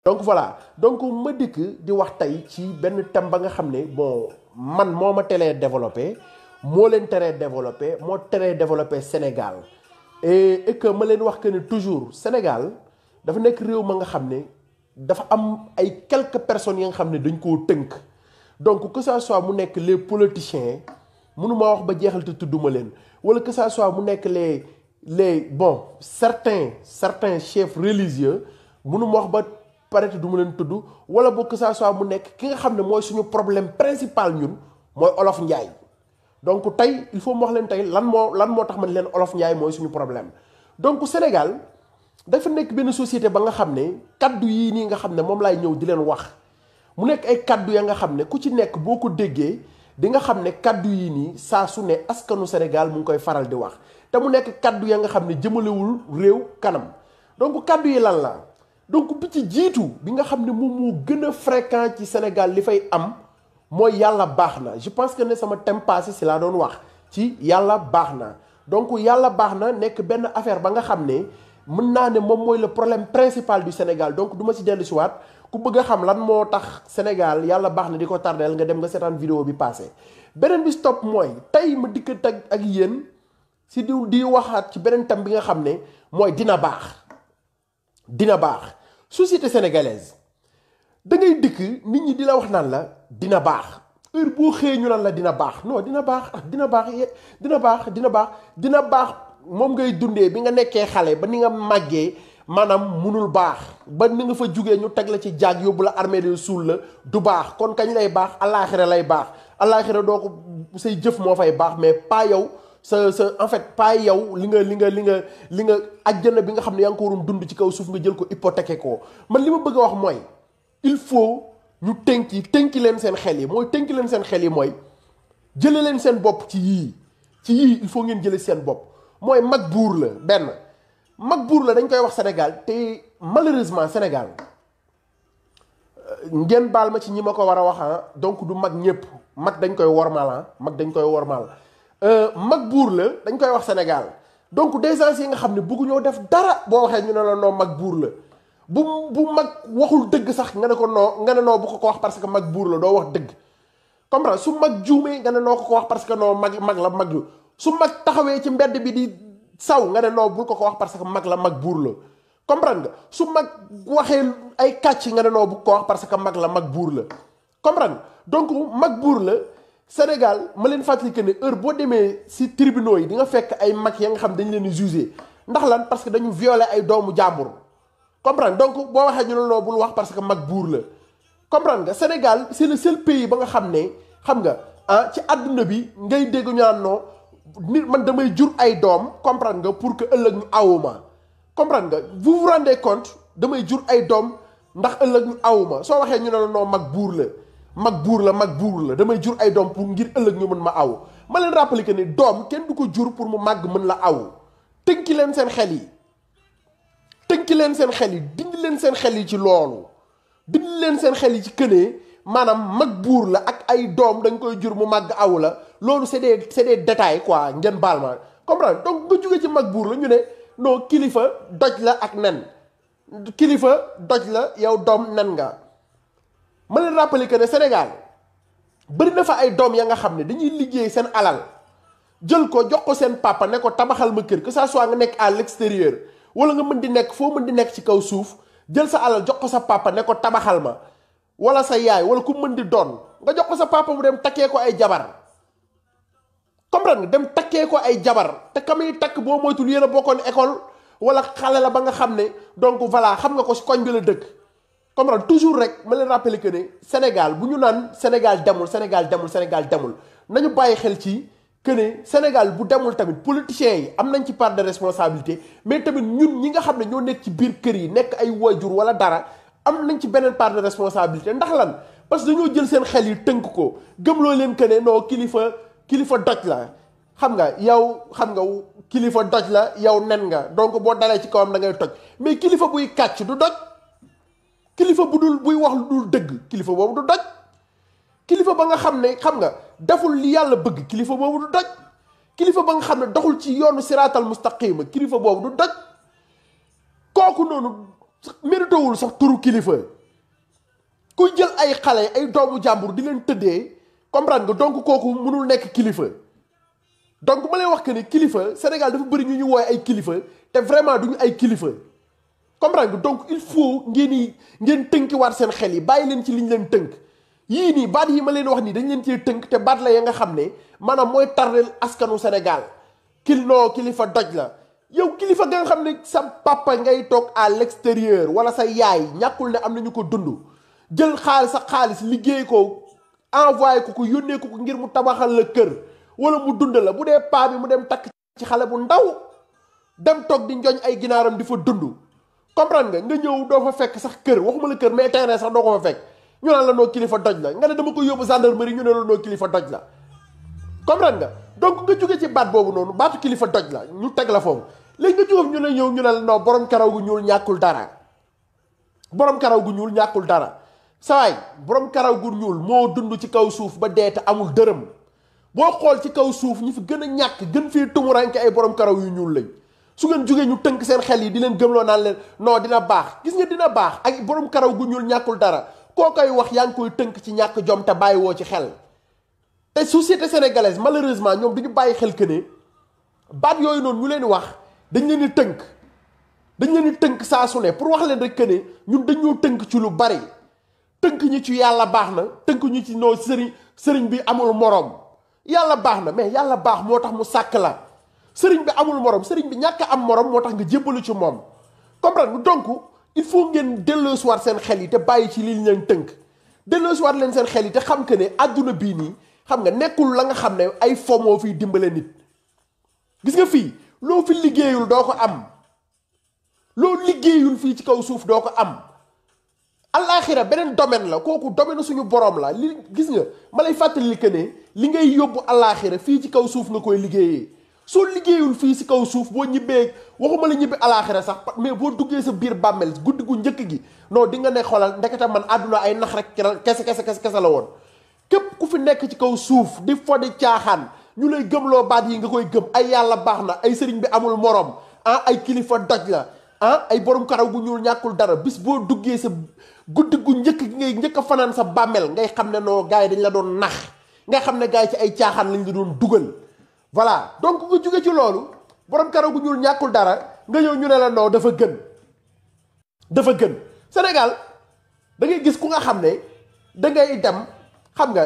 donc voilà donc ma dikk di wax tey ci benn thème ba nga xam ne bon man moo ma teree développé moo leen teree développé moo teree développé Sénégal et que ma leen wax que ne toujours Sénégal dafa nekk réew ma nga xam ne dafa am ay quelques personnes yi nga xam ne dañ koo tënk donc que ça soit mu nekk les politiciens mënuma wax ba jeexal te tudduma leen wala que ça soit mu nekk les bon certains chefs religieux mënuma wax ba peut-être du ma leen tudd wala boog que ça soit mu nekk ki nga xam ne mooy suñu problème principal ñun mooy Olof Njaay donc tey il faut mu wax leen tey lan moo tax man leen Olof Njaay mooy suñu problème donc Sénégal dafa nekk benn société ba nga xam ne kaddu yii nii nga xam ne moom laay ñëw di leen wax mu nekk ay kaddu ya nga xam ne ku ci nekk boo ko déggee di nga xam ne kaddu yii nii saa su ne askanu Sénégal mu ngi koy faral di wax te mu nekk kaddu ya nga xam ne jëmalewul réew kanam donc kaddu yi lan la donc bi ci jiitu bi nga xam ne moom moo gën a fréquent ci Sénégal li fay am mooy yàlla baax na je pense que ne sama thème passé si laa doon wax ci yàlla baax na donc yàlla baax na nekk benn affaire ba nga xam ne mën naa ne moom mooy le problème principal du Sénégal donc du ma si dellu si waat ku bëgg a xam lan moo tax Sénégal yàlla baax na di ko tardeel nga dem nga seetaan vidéo bi passé beneen bi stop mooy tey ma dikk tag ak yéen si di waxaat ci beneen thème bi nga xam ne mooy dina baax société sénégalaise da ngay dikk nit ñi di la wax naan la dina baax heure boo xëyee ñu naan la dina baax non dina baax moom ngay dundee bi nga nekkee xale ba ni nga màggee maanaam munul baax ba ni nga fa jugee ñu teg la ci jaag yóbbu la armée de suul la du baax kon kañ lay baax allaaxira lay baax allaaxira doo ko say jëf moo fay baax mais pas yow sa en fait pas yow li nga ajjana bi nga xam ne yaa ngi ko waroon dund ci kaw suuf nga jël ko hypothéquer ko man li ma bëgg a wax mooy il faut ñu tënki leen seen xel yi mooy jële leen seen bopp ci yii il faut ngeen jële seen bopp mooy mag buur la dañ koy wax Sénégal te malheureusement Sénégal ngeen baal ma ci ñi ma ko war a wax donc du mag ñëpp mag dañ koy wormaal mag buur la dañ koy wax Sénégal donc des gens yi nga xam ne bëgguñoo def dara boo waxee ñu ne la noo mag buur la bu mag waxul dëgg sax nga ne ko noo bu ko wax parce que mag buur la doo wax dëgg comprendre su mag juumee nga ne noo ko wax parce que noo mag la su mag taxawee ci mbedd bi di saw nga ne noo bul ko wax parce que mag la mag buur la comprendre nga su mag waxee ay kàcc nga ne noo bu ko wax parce que mag la mag buur la comprendre nga donc mag buur la Sénégal ma leen fàttali que ne heure boo demee si tribunaux yi di nga fekk ay mag ya nga xam dañu leen di jugé ndax lan parce que dañu violé ay doomu jàmbur comprendre donc boo waxee ñu ne noo bul wax parce que mag buur la comprendre nga Sénégal c'est le seul pays ba nga xam ne xam nga ci àdduna bi ngay dégg ñu naan non nit man damay jur ay doom comprendre nga pour que ëllëg ñu awuma comprendre nga vous vous rendez compte damay jur ay doom ndax ëllëg ñu awuma soo waxee ñu ne la non mag buur la damay jur ay doom pour ngir ëllëg ñu mën ma aw ma leen rappeler que ni doom kenn du ko jur pour mu màgg mën la aw tënki leen seen xel yi dindi leen seen xel yi ci loolu dindi leen seen xel yi ci kënee maanaam mag buur la ak ay doom dañ koy jur mu màgg aw la loolu c'est des détails quoi ngeen baal ma comprendre donc nga jóge ci mag buur la ñu ne non kilifa doj la ak nen kilifa doj la yow doom nen nga ma leen rappeler que ne Sénégal bëri na fa ay doom ya nga xam ne dañuy liggéey seen alal jël ko jox ko seen papa ne ko tabaxal ma kër que ça soit nga nekk à l'extérieur wala nga mën di nekk foo mën di nekk ci kaw suuf jël sa alal jox ko sa papa ne ko tabaxal ma wala sa yaay wala ku mën di doon nga jox ko sa papa mu dem takkee ko ay jabar comprendre nga dem takkee ko ay jabar te ka muy takk boo moytul yéen a bokkoon école wala xale la ba nga xam ne donc voilà xam nga ko si koñ bi la dëkk comprendre toujours rek ma leen rappeler que ne Sénégal bu ñu naan Sénégal demul nañu bàyyi xel ci que ne Sénégal bu demul tamit politiciens yi am nañ ci part de responsabilité mais tamit ñun ñi nga xam ne ñoo nekk ci biir kër yi nekk ay waajur wala dara am nañ ci beneen part de responsabilité ndax lan parce que dañoo jël seen xel yi tënk ko gëmloo leen que ne non kilifa doj la xam nga kilifa doj la yow nen nga donc boo dalee ci kawam da ngay toj mais kilifa buy kàcc du doj kilifa buy wax lu dul dëgg kilifa boobu du doj kilifa ba nga xam ne xam nga deful li yàlla bëgg kilifa boobu du doj kilifa ba nga xam ne doxul ci yoonu siraatal mustaqima kilifa boobu du doj kooku noonu méritowul sax turu kilifa kuy jël ay xale ay doomu jàmbur di leen tëddee comprendre nga donc kooku mënul nekk kilifa. donc ma lay wax que ni kilifa Sénégal dafa bëri ñu wooye ay kilifa te vraiment duñu ay kilifa comprendre nga donc il faut ngeen tënkiwaat seen xel yi bàyyi leen ci liñ leen tënk yii nii baat yi ma leen wax nii dañ leen cee tënk te baat la ya nga xam ne maanaam mooy tardeel askanu Sénégal kilifa doj la. yow kilifa nga xam ne sa papa ngay toog à l'extérieur wala sa yaay ñàkkul ne am nañu ko dund jël xaalis liggéey ko envoyé ko yónnee ko ngir mu tabaxal la kër wala mu dund la bu dee paa bi mu dem takk ci xale bu ndaw dem toog di njoñ ay ginaaram di fa dund comprendre nga ñëw doo fa fekk sax kër waxuma la kër mais terrain sax doo ko fa fekk ñu naan la noo kilifa doj la nga ne dama ko yóbbu gendarmerie ñu ne la noo kilifa doj la comprendre nga donc nga jóge ci baat boobu noonu baatu kilifa doj la ñu teg la foofu léegi nga jógam ñu ne ñëw ñu ne la non borom karaw gu ñuul ñàkkul dara borom karaw gu ñuul ñàkkul dara sawaay borom karaw gu ñuul moo dund ci kaw suuf ba dee te amul dërëm boo xool ci kaw suuf ñi fi gën a ñàkk gën fii tumuranke ay borom karaw yu ñuul lañ su ngeen jógee ñu tënk seen xel yi di leen gëmloo naan leen non dina baax gis nga dina baax ak borom karaw gu ñuul ñàkkul dara koo koy wax yaa ngi koy tënk ci ñàkk jom te bàyyi woo ci xel te société sénégalaise malheureusement ñoom duñu bàyyi xel que ne baat yooyu noonu ñu leen di wax dañ leen di tënk saa su ne pour wax leen rek que ne ñun dañoo tënk ci lu bari tënk ñu ci yàlla baax na tënk ñu ci noo sëriñ bi amul moroom yàlla baax na mais yàlla baax moo tax mu sàkk la sëriñ bi amul moroom sëriñ bi ñàkk am moroom moo tax nga jébbalu ci moom comprendre donc il faut ngeen delloosiwaat seen xel yi te bàyyi ci li leen tënk delloosiwaat leen seen xel yi te xam que ne àdduna bii nii xam nga nekkul la nga xam ne ay fo moo fiy dimbale nit gis nga fii loo fi liggéeyul doo ko am loo liggéeyul fii ci kaw suuf doo ko am alaaxira beneen domaine la kooku domaine suñu borom la li gis nga ma lay fàttali que ne li ngay yóbbu alaaxira fii ci kaw suuf nga koy liggéeyee soo liggéeyul fii ci kaw suuf boo ñibbee waxuma la ñibbi alaaxira sax mais boo duggee sa biir bàmmeel guddi gu njëkk gi non di nga ne xoolal ndekete man àdduna ay nax rek kese la woon képp ku fi nekk ci kaw suuf di fo di caaxaan ñu lay gëmloo baat yi nga koy gëm ay yàlla baax na ay sëriñ bi amul morom ay kilifa doj la ay borom karaw gu ñuul ñàkkul dara bis boo duggee sa guddi gu njëkk gi ngay njëkk a fanaan sa bàmmeel ngay xam ne noo gars yi dañ la doon nax nga xam ne gars yi ci ay caaxaan lañ la doon dugal voilà donc nga jóge ci loolu borom karaw gu ñuul ñàkkul dara nga ñëw ñu ne la noo dafa gën Sénégal da ngay gis ku nga xam ne da ngay dem xam nga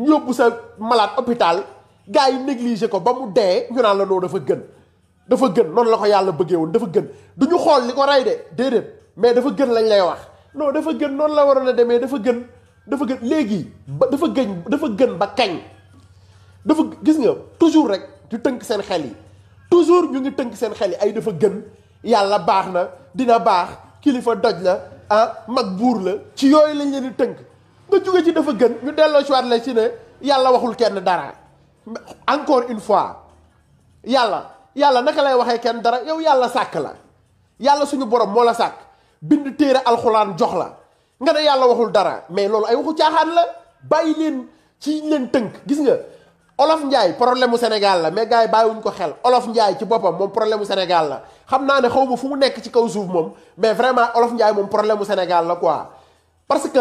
yóbbu sa malade hôpital gars yi négligé ko ba mu dee ñu naan la noo dafa gën noonu la ko yàlla bëggee woon dafa gën du ñu xool li ko rey de déedéet mais dafa gën lañ lay wax non dafa gën noonu la waroon a demee dafa gën léegi ba dafa gën ba kañ dafa gis nga toujours rek di tënk seen xel yi toujours ñu ngi tënk seen xel yi ay dafa gën yàlla baax na dina baax kilifa doj la mag buur la ci yooyu lañ leen di tënk nga jóge ci dafa gën ñu delloo ci waat la ci ne yàlla waxul kenn dara encore une fois yàlla naka lay waxee kenn dara yow yàlla sàkk la yàlla suñu borom moo la sàkk bind téere alxuraan jox la nga ne yàlla waxul dara mais loolu ay waxu caaxaan la bàyyi leen ci leen tënk gis nga Olof Njaay problème mu Sénégal la mais gars yi bàyyiwuñ ko xel Olof Njaay ci boppam moom problème mu Sénégal la xam naa ne xaw ma fu mu nekk ci kaw suuf moom mais vraiment Olof Njaay moom problème mu Sénégal la quoi parce que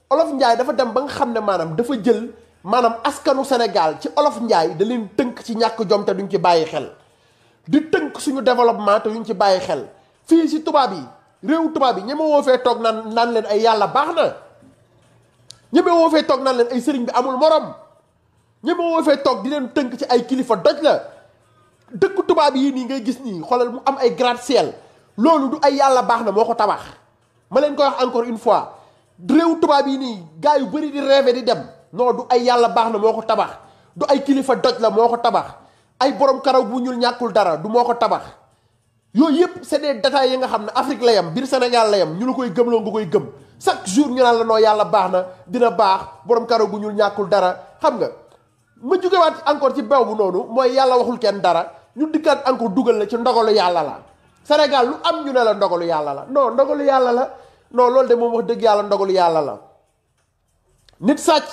Olof Njaay dafa dem ba nga xam ne maanaam dafa jël maanaam askanu Sénégal ci Olof Njaay da leen tënk ci ñàkk jom te duñ ci bàyyi xel di tënk suñu développement te duñ ci bàyyi xel fii si tubaab yi réew tubaab yi ñeme woo fee toog naan leen ay yàlla baax na ñeme woo fee toog naan leen ay sëriñ bi amul morom ñeme woo fee toog di leen tënk ci ay kilifa doj la dëkk tubaab yii nii ngay gis nii xoolal mu am ay gratte-ciel loolu du ay yàlla baax na moo ko tabax ma leen koy wax encore une fois réew tubaab yi nii gars yu bëri di rêver di dem non du ay yàlla baax na moo ko tabax du ay kilifa doj la moo ko tabax ay borom karaw bu ñuul ñàkkul dara du moo ko tabax yooyu yëpp c'est des détails yi nga xam ne Afrique la yam biir Sénégal la yam ñu la koy gëmloo nga koy gëm chaque jour ñu naan la noo yàlla baax na dina baax borom karaw bu ñuul ñàkkul dara xam nga ma jógewaat encore ci bew bu noonu mooy yàlla waxul kenn dara ñu dikkaat encore dugal la ci ndogalu yàlla la Sénégal lu am ñu ne la ndogalu yàlla la non ndogalu yàlla la non loolu de moom wax dëgg yàlla ndogalu yàlla la nit sàcc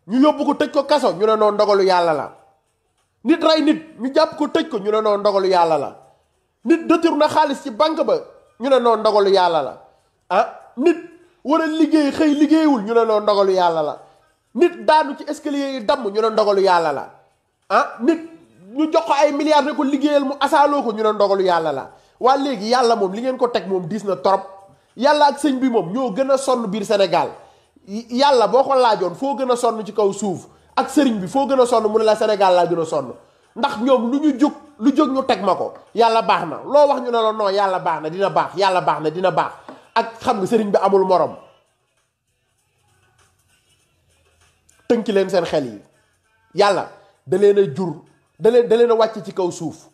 ñu yóbbu ko tëj ko kaso ñu ne noonu ndogalu yàlla la nit rey nit ñu jàpp ko tëj ko ñu ne noonu ndogalu yàlla la nit détourné na xaalis ci banque ba ñu ne noonu ndogalu yàlla la nit war a liggéey xëy liggéeyul ñu ne noo ndogalu yàlla la. nit daanu ci escalier yi damm ñu ne ndogalu yàlla la. nit ñu jox ko ay milliards ne ko liggéeyal mu asaaloo ko ñu ne ndogalu yàlla la. waa léegi yàlla moom li ngeen ko teg moom diis na torop yàlla ak sëñ bi moom ñoo gën a sonn biir Sénégal yàlla boo ko laajoon foo gën a sonn ci kaw suuf ak sëriñ bi foo gën a sonn mu ne la Sénégal laa gën a sonn ndax ñoom lu jóg ñu teg ma ko yàlla baax na loo wax ñu ne la non yàlla baax na dina baax yàlla baax na dina baax ak xam nga sëriñ bi amul morom tënki leen seen xel yi yàlla da leen a jur da leen a wàcc ci kaw suuf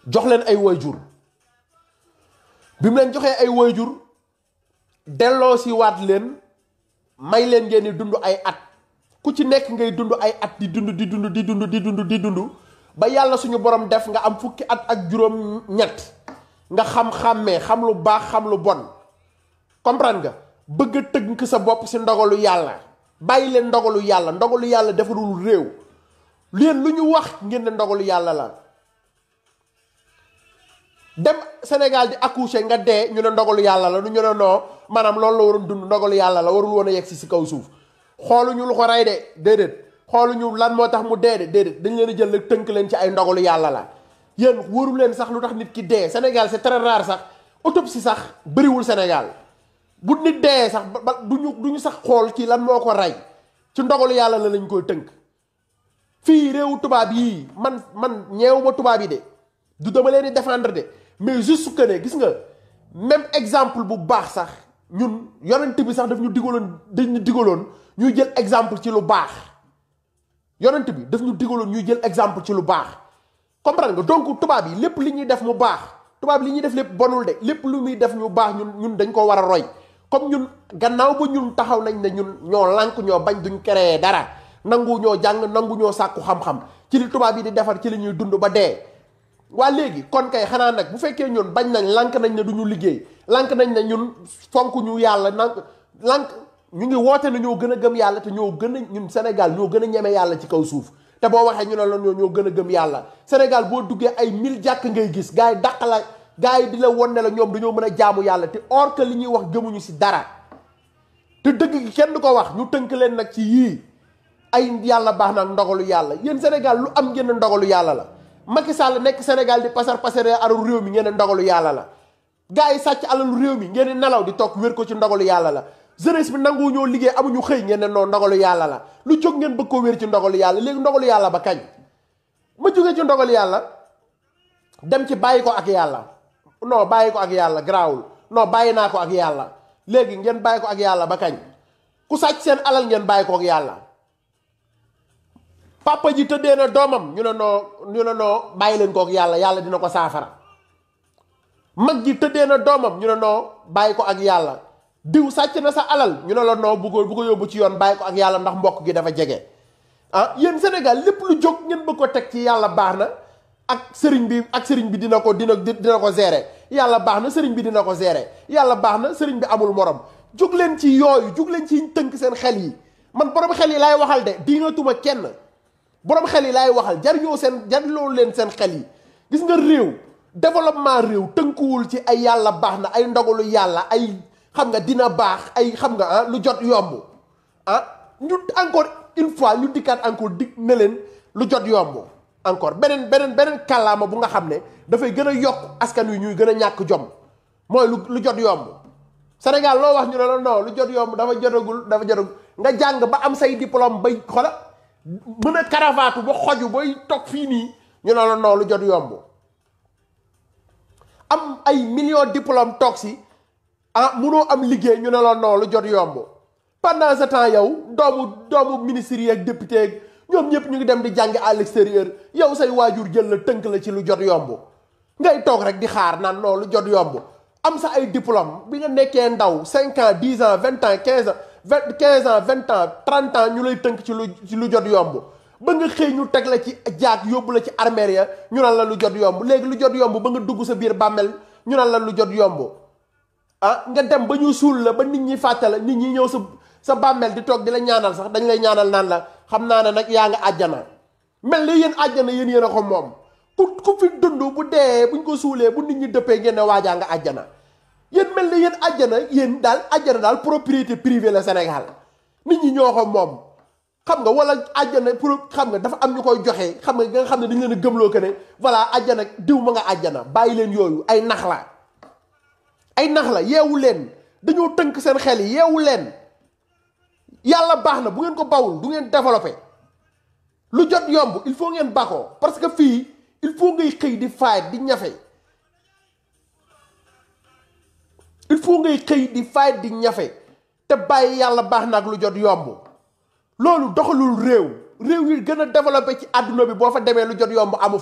jox leen ay waajur bi mu leen joxee ay waajur delloo si waat leen may leen ngeen di dund ay at ku ci nekk ngay dund ay at di dund ba yàlla suñu borom def nga am fukki at ak juróom ñett nga xam-xàmmee xam lu baax xam lu bon comprendre nga bëgg a tënk sa bopp si ndogalu yàlla bàyyi leen ndogalu yàlla defarul réew leen lu ñu wax ngeen ne ndogalu yàlla la dem Sénégal di accoucher nga dee ñu ne ndogalu yàlla la ñu ne non maanaam loolu la waroon dund ndogalu yàlla la warul woon a yegg si kaw suuf xooluñu lu ko rey de déedéet xooluñu lan moo tax mu dee de déedéet dañ leen a jël rek tënk leen ci ay ndogalu yàlla la yéen wóoru leen sax lu tax nit ki dee Sénégal c'est très rare sax autopsie sax bëriwul Sénégal bu nit dee sax ba duñu sax xool ci lan moo ko rey ci ndogalu yàlla la lañ koy tënk fii réewu tubaab yii man ñeewuma tubaab yi de du dama leen di défendre de mais juste que ne gis nga même exemple bu baax sax ñun yonent bi sax daf ñu digaloon ñuy jël exemple ci lu baax yonent bi daf ñu digaloon ñuy jël exemple ci lu baax comprendre nga donc tubaab yi lépp li ñuy def mu baax tubaab li ñuy def lépp bonul de lépp lu muy def ñu baax ñun dañ ko war a roy comme ñun gannaaw ba ñun taxaw nañ ne ñun ñoo lànk ñoo bañ duñ créer dara nangu ñoo jàng nangu ñoo sàkku xam-xam ci li tubaab yi di defar ci li ñuy dund ba dee waa léegi kon kay xanaa nag bu fekkee ñun bañ nañ lànk nañ ne du ñu liggéey lànk nañ ne ñun fonk ñu yàlla lànk ñu ngi woote ne ñoo gën a gëm yàlla te ñoo gën a ñun Sénégal ñoo gën a ñeme yàlla ci kaw suuf te boo waxee ñu ne la ñoo gën a gëm yàlla Sénégal boo duggee ay 1000 jàkk ngay gis gars yi dàq la gars yi di la won ne la ñoom dañoo mën a jaamu yàlla te or que li ñuy wax gëmuñu si dara te dëgg gi kenn du ko wax ñu tënk leen nag ci yii ay yàlla baax na ak ndogalu yàlla yéen Sénégal lu am ngeen ndogalu yàlla la Macky Sall nekk Sénégal di pasare alalu réew mi ngeen ndogalu yàlla la gars yi sàcc alalu réew mi ngeen nelaw di toog wér ko ci ndogalu yàlla la jeunesse bi nangu ñoo liggéey amuñu xëy ngeen ne noonu ndogalu yàlla la lu jóg ngeen bëgg koo wér ci ndogalu yàlla léegi ndogalu yàlla ba kañ ma jógee ci ndogalu yàlla dem ci bàyyi ko ak yàlla non bàyyi ko ak yàlla garaawul non bàyyi naa ko ak yàlla léegi ngeen bàyyi ko ak yàlla ba kañ ku sàcc seen alal ngeen bàyyi ko ak yàlla papa ji tëddee na doomam ñu ne noo bàyyi leen ko ak yàlla dina ko saafara mag ji tëddee na doomam ñu ne noo bàyyi ko ak yàlla diw sàcc na sa alal ñu ne la noo bu ko yóbbu ci yoon bàyyi ko ak yàlla ndax mbokk gi dafa jege yéen Sénégal lépp lu jóg ngeen bëgg ko teg ci yàlla baax na ak sëriñ bi dina ko gérer yàlla baax na sëriñ bi dina ko gérer yàlla baax na sëriñ bi amul morom jug leen ci yooyu jug leen ci tënk seen xel yi man borom xel yi laay waxal de di nga tuma kenn borom xel yi laay waxal jariñoo leen seen xel yi gis nga réew développement réew tënkuwul ci ay yàlla baax na ay ndogalu yàlla ay xam nga dina baax ay xam nga lu jot yomb ñu encore une fois ñu dikkaat encore dig ne leen lu jot yomb encore beneen kàllaama bu nga xam ne dafay gën a yokk askan wi ñuy gën a ñàkk jom mooy lu jot yomb Sénégal loo wax ñu ne la non lu jot yomb dafa jotagul nga jàng ba am say diplôme bay xola mën a karavaatu ba xoju bay toog fii nii ñu ne la non lu jot yomb am ay millions diplôme toog si munoo am liggéey ñu ne la non lu jot yomb pendant ce temps yow doomu ministre yi ak député ak ñoom ñëpp ñu ngi dem di jàngi à l'extérieur yow say waajur jël la tënk la ci lu jot yomb ngay toog rek di xaar naan non lu jot yomb am sa ay diplôme bi nga nekkee ndaw 5 ans 10 ans 20 ans 15 ans 20 ans 30 ans ñu lay tënk ci lu jot yomb ba nga xëy ñu teg la ci jaag yóbbu la ci armeer ya ñu naan la lu jot yomb léegi lu jot yomb ba nga dugg sa biir bàmmeel ñu naan la lu jot yomb nga dem ba ñu suul la ba nit ñi fàtte la nit ñi ñëw sa bàmmeel di toog di la ñaanal sax dañ lay ñaanal naan la xam naa ne nag yaa nga àjjana mel ni yéen àjjana yéen a ko moom ku fi dund bu dee buñ ko suulee bu nit ñi dëppee ngeen ne waajaa nga àjjana yéen mel ni yéen àjjana yéen daal àjjana daal propriété privée la Sénégal nit ñi ñoo ko moom xam nga wala àjjana pour xam nga dafa am ñu koy joxe xam nga xam ne dañ leen a gëmloo que ne voilà àjjana diw ma nga àjjana bàyyi leen yooyu ay nax la yeewu leen dañoo tënk seen xel yi yeewu leen yàlla baax na bu ngeen ko bawul du ngeen développé lu jot yomb il faut ngeen bakoo parce que fii il faut ngay xëy di faayet di ñafe il faut ngay xëy di faayet di ñafe te bàyyi yàlla baax na ak lu jot yomb loolu doxalul réew yi gën a développé ci àdduna bi boo fa demee lu jot yomb amu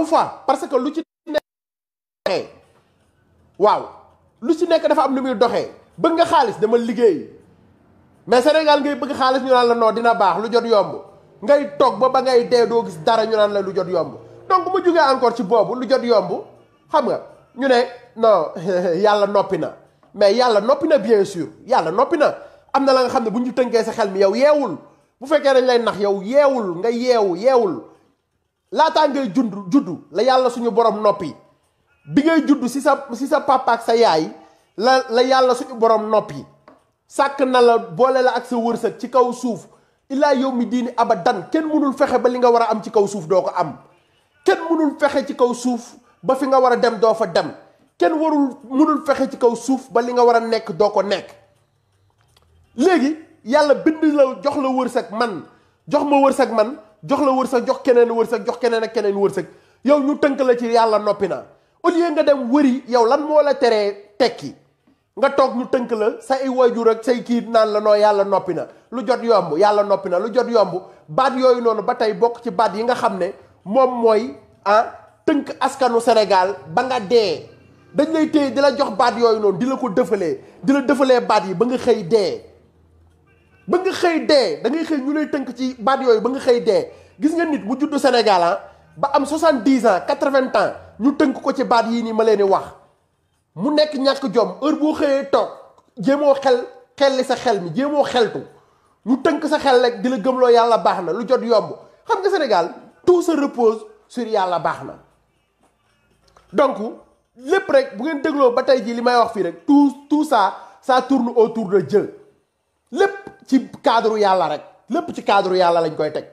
fa parce que lu ci nekk waaw lu ci nekk dafa am lu muy doxee bëgg nga xaalis dama liggéey mais Sénégal ngay bëgg xaalis ñu naan la non dina baax lu jot yomb ngay toog ba ngay dee doo gis dara ñu naan la lu jot yomb donc mu jógee encore ci boobu lu jot yomb xam nga ñu ne non yàlla noppi na mais yàlla noppi na bien sûr yàlla noppi na am na la nga xam ne bu ñu tënkee sa xel mi yow yeewul bu fekkee dañ lay nax yow yeewul nga yeewul laataa ngay juddu la yàlla suñu borom noppi bi ngay judd si sa papa ak sa yaay la yàlla suñu borom noppi sàkk na la boole la ak sa wërsëg ci kaw suuf illaa yow mi diini abadan kenn mënul fexe ba li nga war a am ci kaw suuf doo ko am kenn mënul fexe ci kaw suuf ba fi nga war a dem doo fa dem kenn mënul fexe ci kaw suuf ba li nga war a nekk doo ko nekk léegi yàlla bind la jox la wërsëg man jox ma wërsëg man jox la wërsëg jox keneen wërsëg jox keneen ak keneen wërsëg yow ñu tënk la ci yàlla noppi na au lieu nga dem wëri yow lan moo la teree tekki nga toog ñu tënk la say waajur ak say kii naan la noo yàlla noppi na lu jot yomb yàlla noppi na lu jot yomb baat yooyu noonu ba tey bokk ci baat yi nga xam ne moom mooy tënk askanu Sénégal ba nga dee dañ lay téye di la jox baat yooyu noonu di la ko dëfalee baat yi ba nga xëy dee da ngay xëy ñu lay tënk ci baat yooyu ba nga xëy dee gis nga nit bu juddu Sénégal ba am 70 ans 80 ans ñu tënk ko ci baat yii nii ma leen di wax mu nekk ñàkk jom heure boo xëyee toog jéemoo xelli sa xel mi jéemoo xeltu ñu tënk sa xel rek di la gëmloo yàlla baax na lu jot yomb xam nga Sénégal tout se repose sur yàlla baax na donc lépp rek bu ngeen dégloo ba tey jii li may wax fii rek tout ça tourne autour de Dieu lépp ci cadre yàlla rek lépp ci cadre yàlla lañ koy teg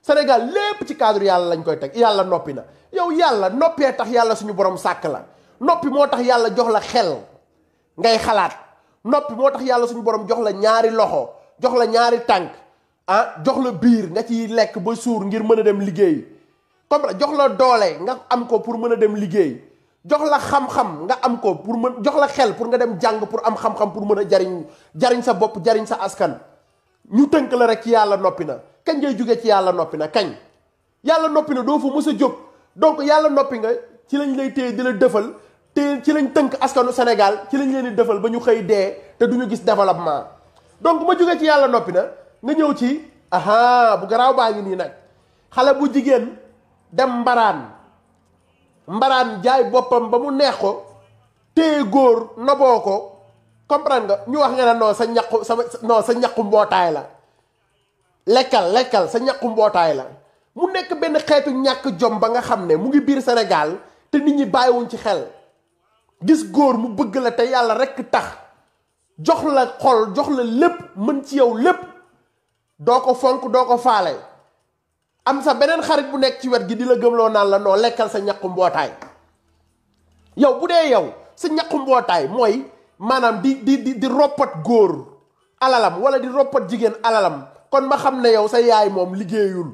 Sénégal lépp ci cadre yàlla lañ koy teg yàlla noppi na yow yàlla noppee tax yàlla suñu borom sàkk la noppi moo tax yàlla jox la xel ngay xalaat noppi moo tax yàlla suñu borom jox la ñaari loxo jox la ñaari tànk jox la biir nga ciy lekk ba suur ngir mën a dem liggéey comme jox la doole nga am ko pour mën a dem liggéey jox la xam-xam nga am ko pour mën jox la xel pour nga dem jàng pour am xam-xam pour mën a jariñ sa bopp jariñ sa askan ñu tënk la rek ci yàlla noppi na kañ ngay jóge ci yàlla noppi na kañ yàlla noppi na doo fa mës a jóg donc yàlla noppi nga ci lañ lay téye di la dëfal te ci lañ tënk askanu Sénégal ci lañ leen di dëfal ba ñu xëy dee te duñu gis développement donc ma jóge ci yàlla noppi na nga ñëw ci bu garaaw baa ngi nii nag xale bu jigéen dem mbaraan jaay boppam ba mu neex ko téye góor noboo ko comprendre nga ñu wax nga ne non sa ñaqu mbootaay la lekkal sa ñaqu mbootaay la mu nekk benn xeetu ñàkk jom ba nga xam ne mu ngi biir Sénégal te nit ñi bàyyiwuñ ci xel gis góor mu bëgg la te yàlla rekk tax jox la xol jox la lépp mën ci yow lépp doo ko fonk doo ko faale am sa beneen xarit bu nekk ci wet gi di la gëmloo naan la noo lekkal sa ñaqu mbootaay yow bu dee yow sa ñaqu mbootaay mooy maanaam di roppat góor alalam wala di roppat jigéen alalam kon ma xam ne yow sa yaay moom liggéeyul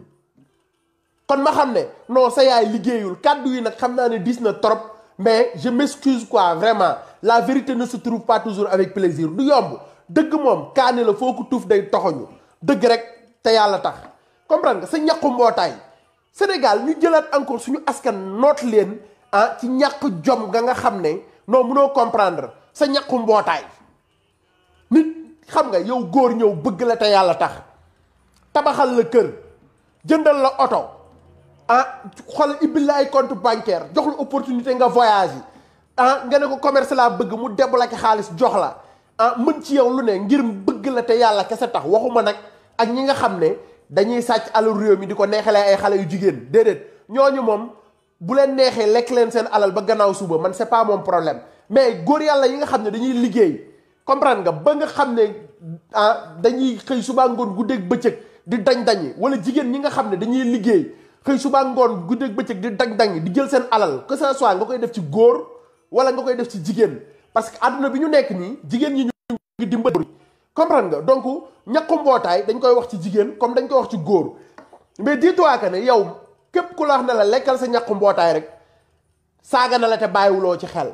kon ma xam ne non sa yaay liggéeyul kàddu yi nag xam naa ne dis na trop mais je m'excuse quoi vraiment la vérité ne se trouve pas toujours avec plaisir du yomb dëgg moom kaani la foo ko tuuf day toxoñu dëgg rek te yàlla tax comprendre nga sa ñàkku mbootaay Sénégal ñu jëlaat encore suñu askan noot leen ci ñàkk jom nga xam ne non mënoo comprendre sa ñàkku mbootaay nit xam nga yow góor ñëw bëgg la te yàlla tax tabaxal la kër jëndal la oto xool ibbil la ay compte bancaire jox la opportunité nga voyage yi nga ne ko commerce laa bëgg mu débloqué xaalis jox la mën ci yow lu ne ngir bëgg la te yàlla kese tax waxuma nag ak ñi nga xam ne dañuy sàcc alalu réew mi di ko neexalee ay xale yu jigéen déedéet ñooñu moom bu leen neexee lekk leen seen alal ba gannaaw suba man c'est pas mon problème mais góor yàlla yi nga xam ne dañuy liggéey comprendre nga ba nga xam ne dañuy xëy suba ngoon guddeeg bëccëg di dañ-dañi wala jigéen ñi nga xam ne dañuy liggéey xëy suba ngoon guddeeg bëccëg di dañ-dañi di jël seen alal que ça soit nga koy def ci góor wala nga koy def ci jigéen parce que àdduna bi ñu nekk nii jigéen ñi ñu ngi dimbali comprendre nga donc ñàkku mbootaay dañ koy wax ci jigéen comme dañ koy wax ci góor mais dis-toi que ne yow képp ku la wax ne la lekkal sa ñàkku mbootaay rek saaga na la te bàyyiwuloo ci xel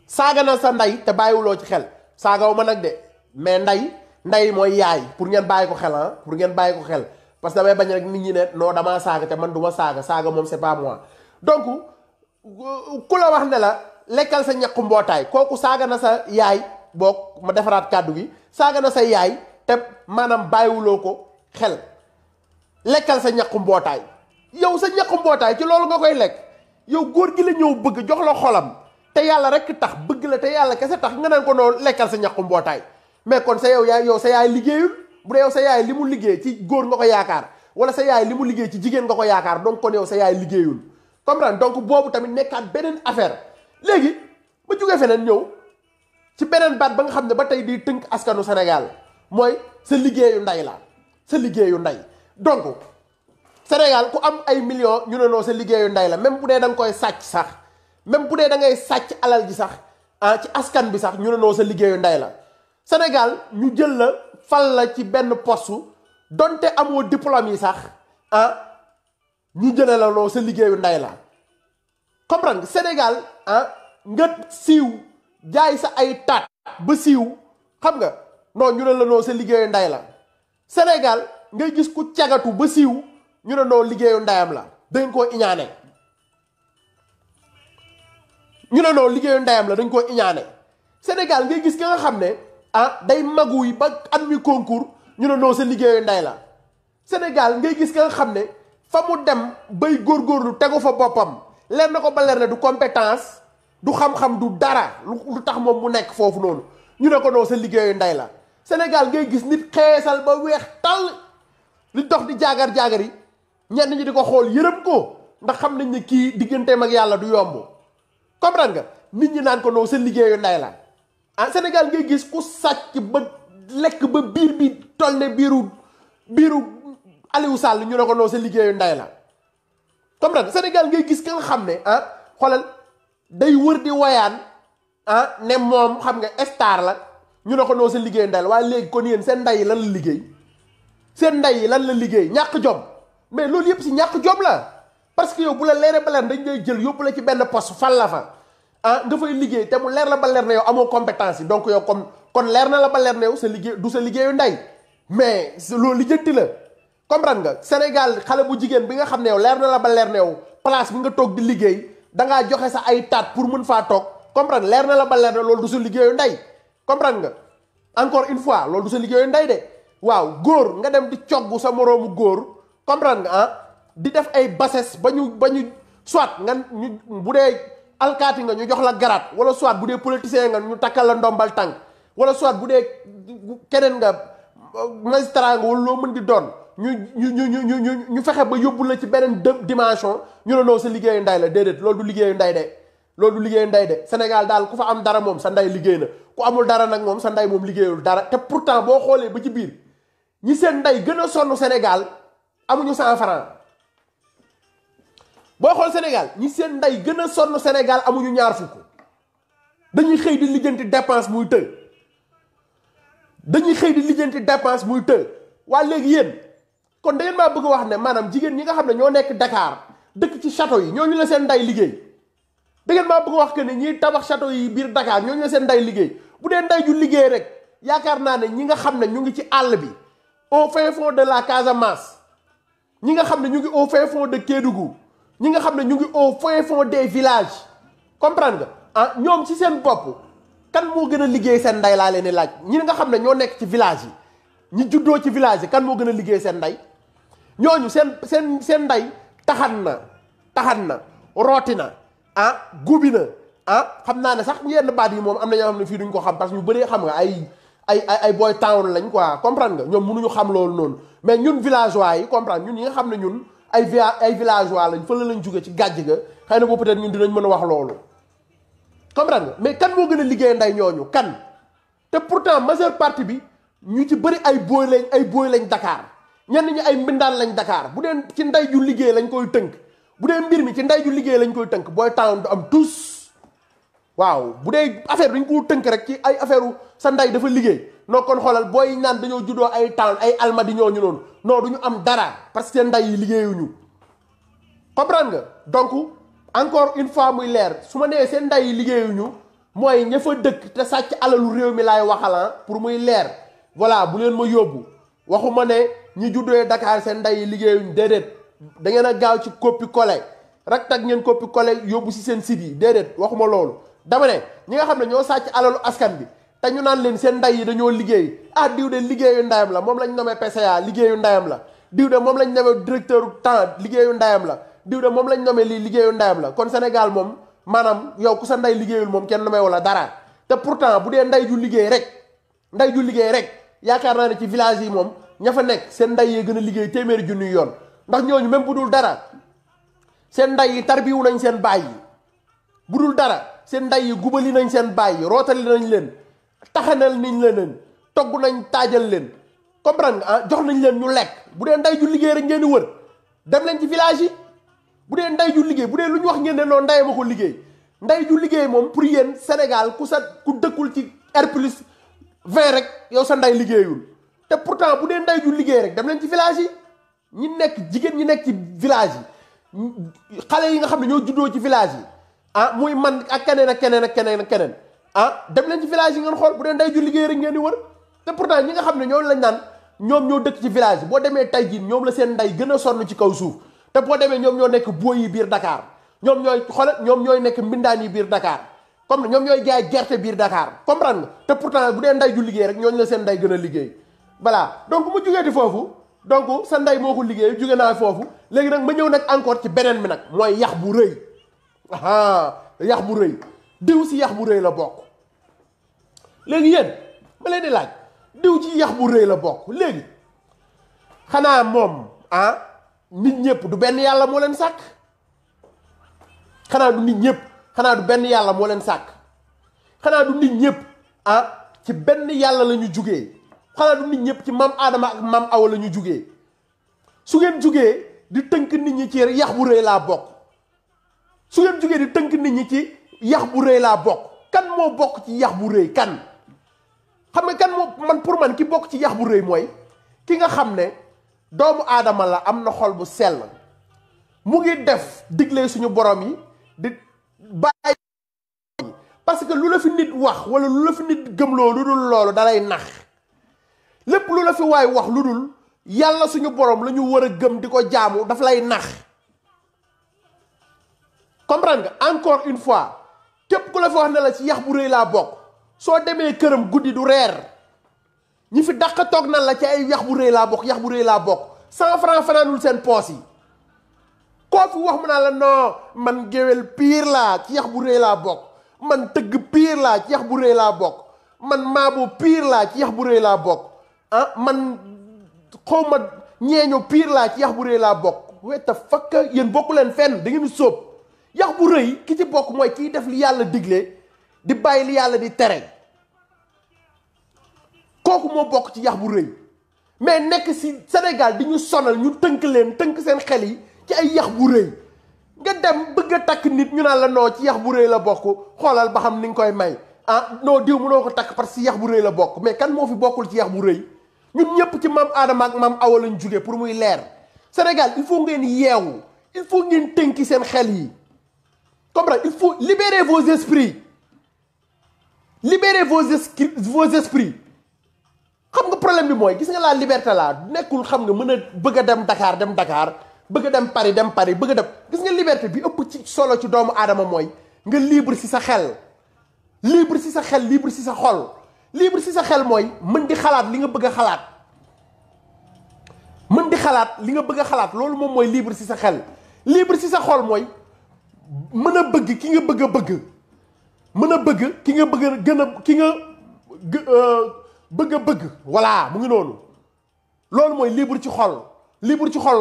saaga na sa ndey te bàyyiwuloo ci xel saagaw ma nag de mais ndey mooy yaay pour ngeen bàyyi ko xel pour ngeen bàyyi ko xel parce que damay bañ rek nit ñi ne non damaa saaga te man du ma saaga moom c'est pas moi donc ku la wax ne la lekkal sa ñàkku mbootaay kooku saaga na sa yaay boog ma defaraat kàddu gi saaga na sa yaay te maanaam bàyyiwuloo ko xel lekkal sa ñàkku mbootaay yow sa ñàkku mbootaay ci loolu nga koy lekk yow góor gi la ñëw bëgg jox la xolam te yàlla rek tax bëgg la te yàlla kese tax nga naan ko noo lekkal sa ñàkku mbootaay mais kon sa yow sa yaay liggéeyul bu dee yow sa yaay li mu liggéey ci góor nga ko yaakaar wala sa yaay li mu liggéey ci jigéen nga ko yaakaar donc kon yow sa yaay liggéeyul comprendre donc boobu tamit nekkaat beneen affaire léegi ba jógee feneen ñëw ci beneen baat ba nga xam ne ba tey di tënk askanu Sénégal mooy sa liggéeyu ndey la sa liggéeyu ndey donc Sénégal ku am ay millions ñu ne noo sa liggéeyu ndey la même bu dee da nga koy sàcc sax même bu dee da ngay sàcc alal ji sax ci askan bi sax ñu ne noo sa liggéeyu ndey la Sénégal ñu jël la fal la ci benn poste donte amoo diplôme yi sax ñu jëlee la noo sa liggéeyu ndey la comprendre nga Sénégal nga siiw jaay sa ay taat ba siiw xam nga non ñu ne la noo sa liggéeyu ndey la Sénégal ngay gis ku cagatu ba siiw ñu ne noo liggéeyu ndeyam la dañ koo iñaane ñu ne noo liggéeyu ndeyam la dañ koo iñaane Sénégal ngay gis ki nga xam ne day maguy ba admis concours ñu ne noo sa liggéeyu ndey la Sénégal ngay gis ki nga xam ne fa mu dem bay góorgóorlu tegu fa boppam leer na ko ba leer ne du compétence du xam-xam du dara lu tax moom mu nekk foofu noonu ñu ne ko noo sa liggéeyu ndey la Sénégal ngay gis nit xeesal ba weex tàll li dox di jaagar yi ñenn ñi di ko xool yërëm ko ndax xam nañ ne kii digganteem ak yàlla du yomb comprendre nga nit ñi naan ko noo sa liggéeyu ndey la Sénégal ngay gis ku sàcc ba lekk ba biir bi toll ne biiru Aliou Sall ñu ne ko noo sa liggéeyu ndey la comprendre Sénégal ngay gis ka nga xam ne xoolal day wër di woyaan ne moom xam nga star la ñu ne ko noo sa liggéeyu ndey la waaye léegi kon yéen seen ndey yi lan la liggéey seen ndey yi lan la liggéey ñàkk jom mais loolu yëpp si ñàkk jom la parce que yow bu la leeree ba leer dañ lay jël yóbbu la ci benn poste fal la fa nga fay liggéey te mu leer la ba leer ne yow amoo compétence yi donc yow kon leer na la ba leer ne yow sa liggéey du sa liggéeyu ndey mais loolu lijjanti la comprendre nga Sénégal xale bu jigéen bi nga xam ne yow leer na la ba leer ne yow place bi nga toog di liggéey dangaa joxe sa ay taat pour mën faa toog comprendre leer na la ba leer ne loolu du sa liggéeyu ndey comprendre nga encore une fois loolu du sa liggéeyu ndey de waaw góor nga dem di coggu sa moroomu góor comprendre nga di def ay bassesse ba ñu soit nga ñu bu dee alkaati nga ñu jox la garaat wala soit bu dee politicien nga ñu takkal la ndombal tànk wala soit bu dee keneen nga magistrat nga wala loo mën di doon ñu fexe ba yóbbu la ci beneen dimension ñu ne noo sa liggéeyu nday la déedéet loolu du liggéeyu nday de loolu du liggéeyu nday de Sénégal daal ku fa am dara moom sa nday liggéey na ku amul dara nag moom sa nday moom liggéeyul dara te pourtant boo xoolee ba ci biir ñi seen nday gën a sonn Sénégal amuñu 100 francs boo xool Sénégal ñi seen nday gën a sonn Sénégal amuñu ñaar fukk dañuy xëy di lijjanti dépense muy të waa léegi yéen kon da ngeen maa bëgg a wax ne maanaam jigéen ñi nga xam ne ñoo nekk Dakar dëkk ci château yi ñooñu la seen nday liggéey da ngeen maa bëgg a wax que ne ñiy tabax château yi biir Dakar ñooñu la seen nday liggéey bu dee nday ju liggéey rek yaakaar naa ne ñi nga xam ne ñu ngi ci àll bi au fin fond de la Casamance ñi nga xam ne ñu ngi au fin fond de Kédougou ñi nga xam ne ñu ngi au fin fond des villages comprendre nga ñoom ci seen bopp kan moo gën a liggéey seen nday laa leen di laaj ñi nga xam ne ñoo nekk ci village yi ñi juddoo ci village yi kan moo gën a liggéey seen nday ñooñu seen nday taxan na rooti na gubi na xam naa ne sax yenn baat yi moom am na ñoo xam ne fii duñ ko xam parce que ñu bëree xam nga ay boy town lañ quoi comprendre nga ñoom mënuñu xam loolu noonu mais ñun villageois yi comprendre ñun ñi nga xam ne ñun ay villageois lañ fële lañ jóge ci gàjj ga xëy na boobu peut-être ñun dinañ mën a wax loolu comprendre nga mais kan moo gën a liggéey nday ñooñu kan te pourtant majeure partie bi ñu ci bëri ay booy lañ Dakar ñenn ñi ay mbindaan lañ Dakar bu dee ci nday ju liggéey lañ koy tënk bu dee mbir mi ci nday ju liggéey lañ koy tënk booy town du am tous waaw bu dee affaire dañ ko tënk rek ci ay affaire sa nday dafa liggéey noo kon xoolal booy naan dañoo juddoo ay town ay almadi ñooñu noonu non du ñu am dara parce que seen nday yi liggéeyuñu comprendre nga donc encore une fois muy leer su ma nee seen nday yi liggéeyuñu mooy ña fa dëkk te sàcc alalu réew mi laay waxalan pour muy leer voilà bu leen ma yóbbu waxuma ne ñi juddoo Dakar seen nday yi liggéeyuñu déedéet da ngeen a gaaw ci copie collé rek tag ngeen copie collé yóbbu si seen site yi déedéet waxuma loolu dama ne ñi nga xam ne ñoo sàcc alalu askan bi te ñu naan leen seen nday yi dañoo liggéey diw de liggéeyu ndayam la moom lañ nommé PCA liggéeyu ndayam la diw de moom lañ nommé directeur temps liggéeyu ndayam la diw de moom lañ nommé lii liggéeyu ndayam la kon Sénégal moom maanaam yow ku sa nday liggéeyul moom kenn nommé wala dara te pourtant bu dee nday ju liggéey rek yaakaar naa ne ci village yi moom ña fa nekk seen nday yee gën a liggéey téeméeri junniy yoon ndax ñooñu même bu dul dara seen nday yi tarbiwu nañ seen baay yi bu dul dara seen nday yi gubali nañ seen baay yi rootali nañ leen taxanal niñ leen togg nañ taajal leen comprendre nga jox nañ leen ñu lekk bu dee nday ju liggéey rek ngeen di wër dem leen ci village yi bu dee nday ju liggéey bu dee lu ñu wax ngeen ne noonu nday ma ko liggéey nday ju liggéey moom pour yéen Sénégal ku dëkkul ci R+20 rek yow sa nday liggéeyul te pourtant bu dee nday ju liggéey rek dem leen ci village yi ñi nekk jigéen ñi nekk ci village yi xale yi nga xam ne ñoo juddoo ci village yi muy man ak keneen ak keneen ak keneen ak keneen dem leen ci village yi ngeen xool bu dee nday ju liggéey rek ngeen di wër te pourtant ñi nga xam ne ñoom lañ naan ñoom ñoo dëkk ci village boo demee tey jii ñoom la seen nday gën a sonn ci kaw suuf te boo demee ñoom ñoo nekk booy yi biir Dakar ñoom ñooy nekk mbindaan yi biir Dakar comme ñoom ñooy jaay gerte biir Dakar comprendre nga te pourtant bu dee nday ju liggéey rek ñooñu la seen nday gën a liggéey voilà donc mu jugeeti foofu donc sa nday moo ko liggéey jóge naa foofu léegi nag ma ñëw nag encore ci beneen bi nag mooy yax bu rëy yax bu rëy diw si yax bu rëy la bokk léegi yéen ma leen di laaj diw ci yax bu rëy la bokk léegi xanaa moom nit ñëpp du benn yàlla moo leen sàkk xanaa du nit ñëpp xanaa du benn yàlla moo leen sàkk xanaa du nit ñëpp ci benn yàlla la ñu jugee xanaa du nit ñëpp ci maam Adama ak maam Awa la ñu jugee su ngeen jugee di tënk nit ñi ci yax bu rëy laa bokk su ngeen jugee di tënk nit ñi ci yax bu rëy laa bokk kan moo bokk ci yax bu rëy kan xam nga kan moo man pour man ki bokk ci yax bu rëy mooy ki nga xam ne doomu aadama la am na xol bu sell mu ngi def digle suñu borom yi di bàyyi parce que lu la fi nit wax wala lu la fi nit gëmloo lu dul loolu dalay nax lépp lu la fi waay wax lu dul yàlla suñu borom la ñu war a gëm di ko jaamu daf lay nax comprendre nga encore une fois képp ku la fi wax ne la ci yax bu rëy laa bokk soo demee këram guddi du reer ñi fi dàq toog nan la ci ay yax bu rëy laa bokk yax bu rëy laa bokk 100 francs fanaanul seen poos yi koo fi wax mu naa la non man géwél piir laa ci yax bu rëy laa bokk man tëgg piir laa ci yax bu rëy laa bokk man maabo piir laa ci yax bu rëy laa bokk man xawma ñeeño piir laa ci yax bu rëy laa bokk weta fakka yéen bokku leen fenn da ngeen sóob yax bu rëy ki ci bokk mooy kiy def li yàlla digle di bàyyi li yàlla di tere kooku moo bokk ci yax bu rëy mais nekk si Sénégal di ñu sonal ñu tënk leen tënk seen xel yi ci ay yax bu rëy nga dem bëgg a takk nit ñu naan la noo ci yax bu rëy la bokk xoolal ba xam ni nga koy may non diw mënoo ko takk parce que yax bu rëy la bokk mais kan moo fi bokkul ci yax bu rëy ñun ñëpp ci maam Adama ak maam Awa lañ jóge pour muy leer Sénégal il faut ngeen yeewu il faut ngeen tënki seen xel yi comprendre il faut libérer vos esprits libérer vos esprits xam nga problème bi mooy gis nga la liberté la nekkul xam nga mën a bëgg a dem Dakar bëgg a dem Paris bëgg a dem gis nga liberté bi ëpp ci solo ci doomu aadama mooy nga libre ci sa xel libre ci sa xel libre ci sa xol libre ci sa xel mooy mën di xalaat li nga bëgg a xalaat mën di xalaat li nga bëgg a xalaat loolu moom mooy libre ci sa xel libre ci sa xol mooy mën a bëgg ki nga bëgg a bëgg mën a bëgg ki nga bëgg a gën a ki nga bëgg a bëgg voilà mu ngi noonu loolu mooy libre ci xol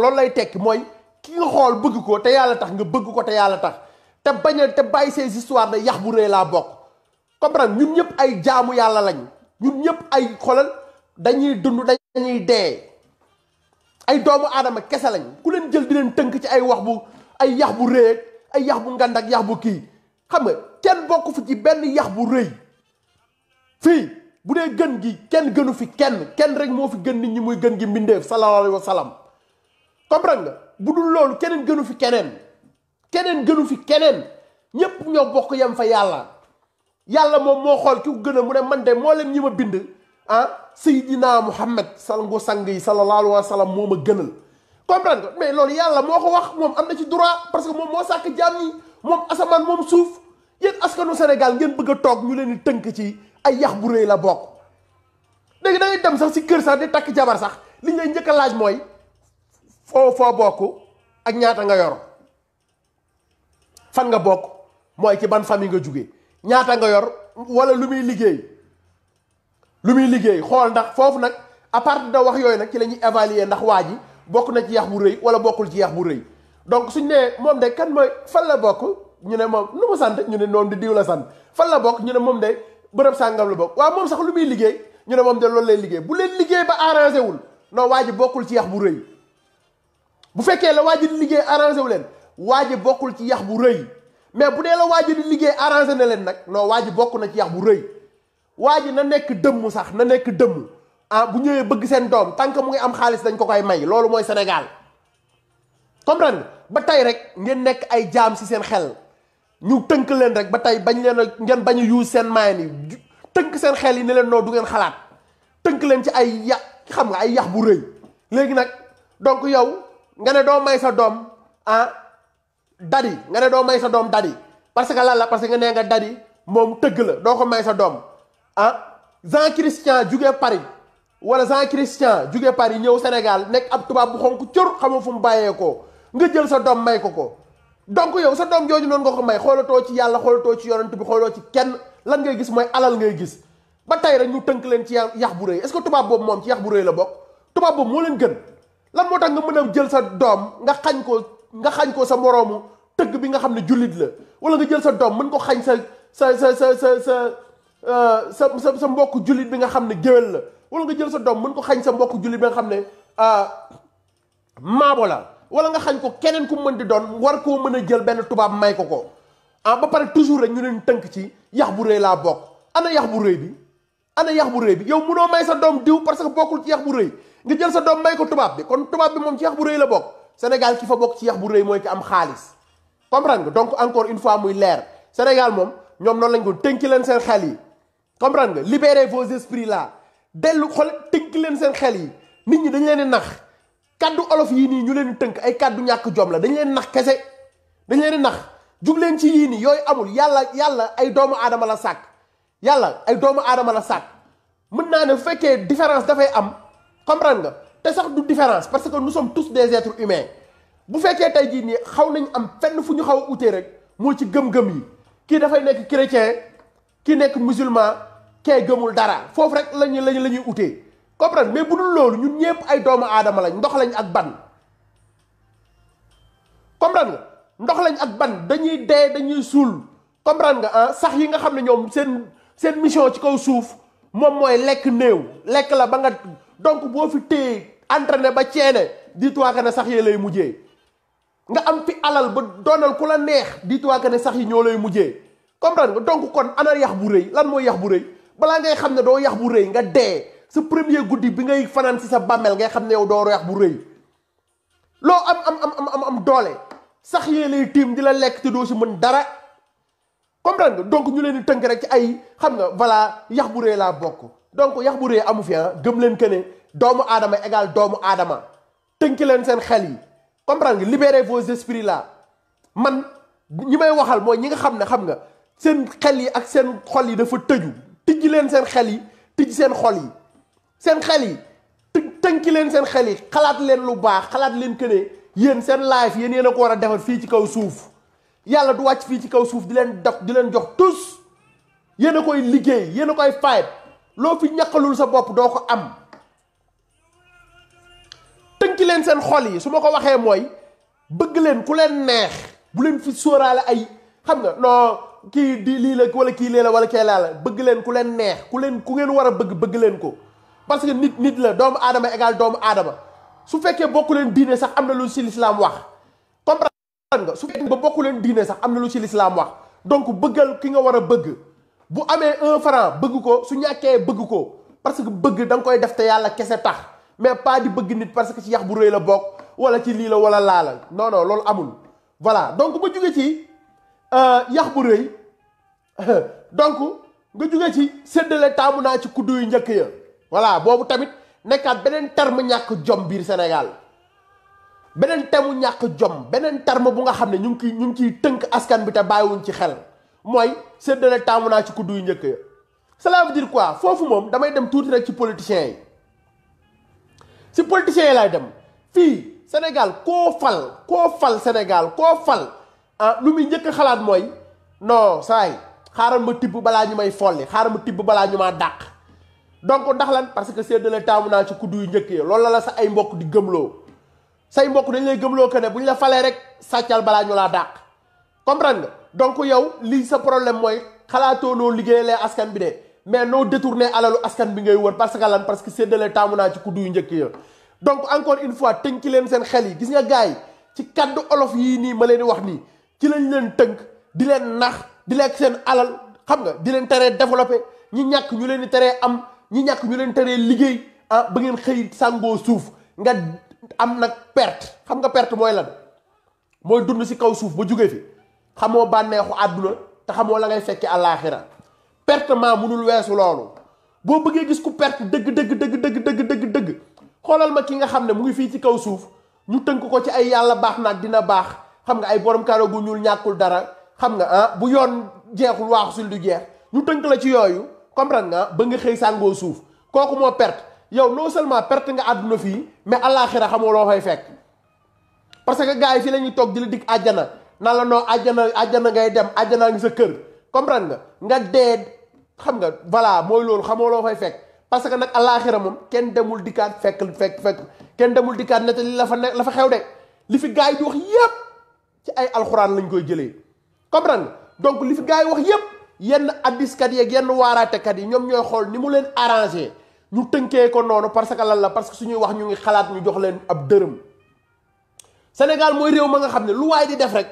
loolu lay tekki mooy ki nga xool bëgg ko te yàlla tax nga bëgg ko te yàlla tax te bañ a te bàyyi ces histoires de yax bu rëy laa bokk comprendre ñun ñëpp ay jaamu yàlla lañ ñun ñëpp ay xolal dañuy dund dañuy dee ay doomu aadama kese lañ ku leen jël di leen tënk ci ay wax bu ay yax bu rëy ay yax bu ngand ak yax bu kii xam nga kenn bokk fi ci benn yax bu rëy fii bu dee gën gi kenn gënu fi kenn rek moo fi gën nit ñi muy gën gi mbindeef sallallahu alayhi wa sallam comprendre nga bu dul loolu keneen gënu fi keneen gënu fi keneen ñépp ñoo bokk yem fa yàlla moom moo xool ki ku gën a mu ne man de moo leen ñi ma bind Seydina Muhammad sangu sang yi sallallahu alayhi wa sallam moo ma gënal comprendre nga mais loolu yàlla moo ko wax moom am na ci droit parce que moom moo sàkk jaam yi moom asamaan moom suuf yéen askanu Sénégal ngeen bëgg a toog ñu leen di tënk ci ay yax bu rëy la bokk léegi da ngay dem sax si kër sax di takk jabar sax li ñu lay njëkk a laaj mooy foo bokk ak ñaata nga yor fan nga bokk mooy ci ban famille nga jóge ñaata nga yor wala lu muy liggéey xool ndax foofu nag à partir de wax yooyu nag ci la ñuy évaluer ndax waa ji bokk na ci yax bu rëy wala bokkul ci yax bu rëy donc suñ nee moom de kan mooy fan la bokk ñu ne moom nu mu sant ñu ne noonu di diw la sant fan la bokk ñu ne moom de bërëb sàngam la bokk waaw moom sax lu muy liggéey ñu ne moom de loolu lay liggéey bu leen liggéey ba arrangé wul non waa ji bokkul ci yax bu rëy bu fekkee la waa ji di liggéey arrangé wu leen waa ji bokkul ci yax bu rëy mais bu dee la waa ji di liggéey arrangé na leen nag non waa ji bokk na ci yax bu rëy waa ji na nekk dëmm sax na nekk dëmm bu ñëwee bëgg seen doom tant que mu ngi am xaalis dañ ko koy may loolu mooy Sénégal comprendre ba tey rek ngeen nekk ay jaam si seen xel ñu tënk leen rek ba tey bañ leen a ngeen bañ a use seen mayen yi tënk seen xel yi ne leen noo du ngeen xalaat tënk leen ci ay xam nga ay yax bu rëy léegi nag donc yow nga ne doo may sa doom dadi nga ne doo may sa doom dadi parce que lan la parce que nga nee nga dadi moom tëgg la doo ko may sa doom Jean Christian jugee Paris wala Jean Christian jugee Paris ñëw Sénégal nekk ab tubaab bu xonk cër xamoo fu mu bàyyeekoo nga jël sa doom may ko donc yow sa doom jooju noonu nga ko may xoolatoo ci yàlla xoolatoo ci yonent bi xoolatoo ci kenn lan ngay gis mooy alal ngay gis ba tey rek ñu tënk leen ci yax bu rëy est-ce que tubaab boobu moom ci yax bu rëy la bokk tubaab boobu moo leen gën lan moo tax nga mën a jël sa doom nga xañ ko sa moroomu tëgg bi nga xam ne jullit la wala nga jël sa doom mën ko xañ sa mbokk jullit bi nga xam ne géwél la wala nga jël sa doom mën ko xañ sa mbokk jullit bi nga xam ne maabo la wala nga xañ ko keneen ku mën di doon war koo mën a jël benn tubaab may ko ba pare toujours rek ñu leen tënk ci yax bu rëy laa bokk ana yax bu rëy bi yow mënoo may sa doom diw parce que bokkul ci yax bu rëy nga jël sa doom may ko tubaab bi kon tubaab bi moom ci yax bu rëy la bokk Sénégal ki fa bokk ci yax bu rëy mooy ki am xaalis comprendre nga donc encore une fois muy leer Sénégal moom ñoom noonu lañ ko tënki leen seen xel yi comprendre nga libérez vos esprits là dellu xool tënki leen seen xel yi nit ñi dañ leen di nax kaddu olof yii nii ñu leen di tënk ay kaddu ñàkk jom la dañ leen nax kese dañ leen di nax jug leen ci yii nii yooyu amul yàlla ay doomu aadama la sàkk mën naa ne bu fekkee différence dafay am comprendre nga te sax du différence parce que nous sommes tous des êtres humains bu fekkee tey jii nii xaw nañ am fenn fu ñu xaw a utee rek moo ci gëm-gëm yi kii dafay nekk chrétien kii nekk musulman kee gëmul dara foofu rek la ñuy utee comprendre mais bu dul loolu ñun ñëpp ay doomu aadama lañ ndox lañ ak ban comprendre nga ndox lañ ak ban dañuy dee dañuy suul comprendre nga sax yi nga xam ne ñoom seen mission ci kaw suuf moom mooy lekk néew lekk la ba nga donc boo fi téye entraîné ba ceene dis-toi que ne sax yi lay mujjee nga am fi alal ba doonal ku la neex dis-toi que ne sax yi ñoo lay mujjee comprendre nga donc kon ana yax bu rëy lan mooy yax bu rëy balaa ngay xam ne doo yax bu rëy nga dee sa premier guddi bi ngay fanaan si sa bàmmeel ngay xam ne yow doo yax bu rëy loo am doole sax yee lay tiim di la lekk te doo si mën dara comprendre nga donc ñu leen di tënk rek ci ay xam nga voilà yax bu rëy laa bokk donc yax bu rëy amu fi gëm leen que ne doomu aadama égal doomu aadama tënki leen seen xel yi comprendre nga libérez vos esprits là man ñi may waxal mooy ñi nga xam nga seen xel yi ak seen xol yi dafa tëju tijji leen seen xel yi tijji seen xol yi seen xel yi tënki leen seen xel yi xalaat leen lu baax xalaat leen que ne yéen seen life yéen a ko war a defar fii ci kaw suuf yàlla du wàcc fii ci kaw suuf di leen jox tous yéen a koy liggéey yéen a koy fayet loo fi ñaqalul sa bopp doo ko am tënki leen seen xol yi su ma ko waxee mooy bëgg leen ku leen neex bu leen fi sóoraale ay xam nga non kii di lii la wala kii lee la wala kee laa la bëgg leen ku leen neex ku ngeen war a bëgg leen ko parce que nit la doomu aadama égal doomu aadama su fekkee bokku leen diine sax am na lu ci lislaam wax comprendre nga su fekkee ba bokku leen diine sax am na lu ci lislaam wax donc bëggal ki nga war a bëgg bu amee 1 franc bëgg ko su ñàkkee bëgg ko parce que bëgg da nga koy def te yàlla kese tax mais pas di bëgg nit parce que ci yax bu rëy la bokk wala ci lii la wala laa la non loolu amul voilà donc ba jóge ci yax bu rëy donc nga jóge ci séddale taamu naa ci kuddu yu njëkk ya voilà boobu tamit nekkaat beneen terme ñàkk jom biir Sénégal beneen terme ñàkk jom beneen terme bu nga xam ne ñu ngi ciy tënk askan bi te bàyyiwuñ ci xel mooy séddale taamu naa ci kuddu yu njëkk ya cela veut dire quoi foofu moom damay dem tuuti rek ci politiciens yi si politiciens yi laay dem fii Sénégal koo fal Sénégal koo fal lu muy njëkk xalaat mooy non saay xaaral ma tibb balaa ñu may folli xaaral ma tibb balaa ñu maa dàq donc ndax lan parce que séddale taamu naa ci kuddu yu njëkk yi loolu la sa ay mbokk di gëmloo say mbokk dañ lay gëmloo que ne bu ñu la falee rek sàccal balaa ñu laa dàq comprendre nga donc yow lii sa problème mooy xalaatoo noo liggéeyalee askan bi de mais noo détourné alalu askan bi ngay wër parce que lan parce que séddale taamu naa ci kuddu yu njëkk yi donc encore une fois tënki leen seen xel yi gis nga gars yi ci kaddu olof yii nii ma leen di wax nii ci lañ leen tënk di leen nax di lekk seen alal xam nga di leen teree développé ñi ñàkk ñu leen di teree am ñi ñàkk ñu leen teree liggéey ba ngeen xëy sàngoo suuf nga am nag perte xam nga perte mooy lan mooy dund si kaw suuf ba jóge fi xamoo bànneexu àdduna te xamoo la ngay fekke àllaaxira pertement munul weesu loolu boo bëggee gis ku perte dëgg xoolal ma ki nga xam ne mu ngi fii ci kaw suuf ñu tënk ko ci ay yàlla baax naag dina baax xam nga ay borom karo gu ñuul ñàkkul dara xam nga bu yoon jeexul waaxusul du jeex ñu tënk la ci yooyu comprendre nga ba nga xëy sàngoo suuf kooku moo perte yow non seulement perte nga àdduna fii mais àllaaxira xamoo loo fay fekk parce que gars yi fii la ñuy toog di la dig àjjana nan la noo àjjana ngay dem àjjanaa ngi sa kër comprendre nga dee xam nga voilà mooy loolu xamoo loo fay fekk parce que nag àllaaxira moom kenn demul dikkaat fekk kenn demul dikkaat ne te li la fa xew de li fi gars yi di wax yépp ci ay alxuraan lañ koy jëlee comprendre nga donc li fi gars yi wax yépp yenn addiskat yeeg yenn waaraatekat yi ñoom ñooy xool ni mu leen arrangé ñu tënkee ko noonu parce que lan la parce que suñuy wax ñu ngi xalaat ñu jox leen ab dërëm Sénégal mooy réew ma nga xam ne lu waay di def rek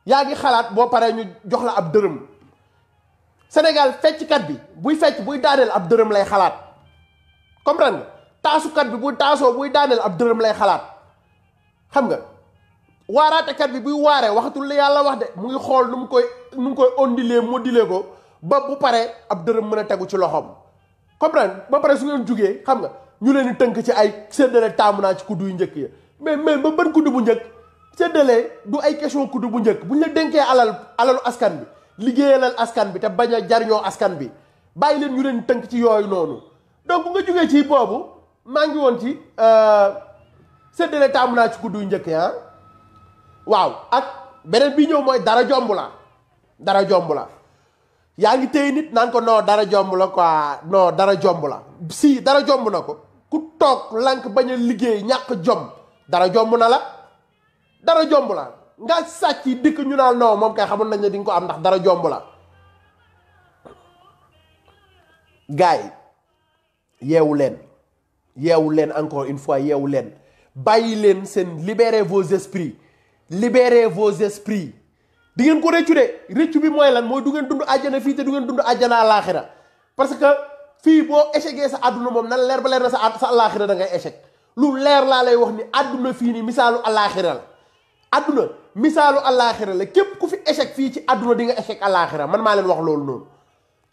yaa ngi xalaat boo paree ñu jox la ab dërëm Sénégal fecckat bi buy fecc buy daaneel ab dërëm lay xalaat comprendre nga taasukat bi buy taasoo buy daaneel ab dërëm lay xalaat xam nga waaraatekat bi buy waaree waxatul la yàlla wax de mu ngi xool nu mu koy ondilee moddilee ko ba bu paree ab dërëm mën a tegu ci loxoom comprendre ba pare su ngeen jugee xam nga ñu leen di tënk ci ay séddale taamu naa ci kuddu yu njëkk ya mais ba ban kuddu bu njëkk séddale du ay question kuddu bu njëkk bu ñu la dénkee alalu askan bi liggéeyalal askan bi te bañ a jariñoo askan bi bàyyi leen ñu leen tënk ci yooyu noonu donc nga jógee ci boobu maa ngi woon ci séddale taamu naa ci kuddu yu njëkk ya waaw ak beneen bi ñëw mooy dara jomb la yaa ngi téye nit naan ko non dara jomb la quoi non dara jomb la si dara jomb na ko ku toog lank bañ a liggéey ñàkk jom dara jomb na la dara jomb la nga sàcc dikk ñu naan non moom kay xamul nañ ne di nga ko am ndax dara jomb la gars yi yeewu leen encore une fois yeewu leen bàyyi leen seen libérez vos esprits di ngeen ko rëccu de rëccu bi mooy lan mooy du ngeen dund àjjana fii te du ngeen dund àjjana àllaaxira parce que fii boo échecgee sa àdduna moom nan leer ba leer na sa àllaaxira da ngay échec lu leer laa lay wax ni àdduna fii ni misaalu àllaaxira la àdduna misaalu àllaaxira la képp ku fi échec fii ci àdduna di nga échec àllaaxira man maa leen wax loolu noonu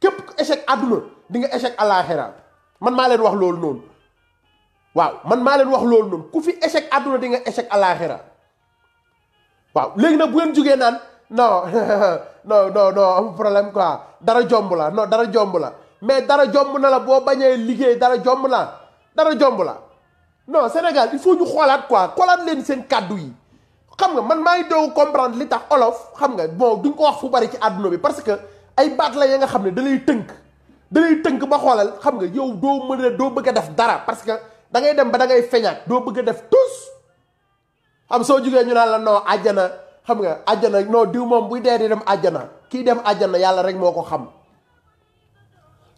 képp ku échec àdduna di nga échec àllaaxira man maa leen wax loolu noonu waaw man maa leen wax loolu noonu ku fi échec àdduna di nga échec àllaaxira waaw léegi nag bu ngeen jógee naan non amul problème quoi dara jomb la non dara jomb la mais dara jomb na la boo bañee liggéey dara jomb la non Sénégal il faut ñu xoolaat leen seen kàddu yi xam nga man maa ngi doog comprendre li tax olof xam nga bon duñ ko wax fu bari ci àdduna bi parce que ay baat la ya nga xam ne da lay tënk ba xoolal xam nga yow doo bëgg a def dara parce que da ngay dem ba da ngay feñaat doo bëgg a def tous xam soo jugee ñu naan la non àjjana xam nga àjjana non diw moom buy dee di dem àjjana kii dem àjjana yàlla rek moo ko xam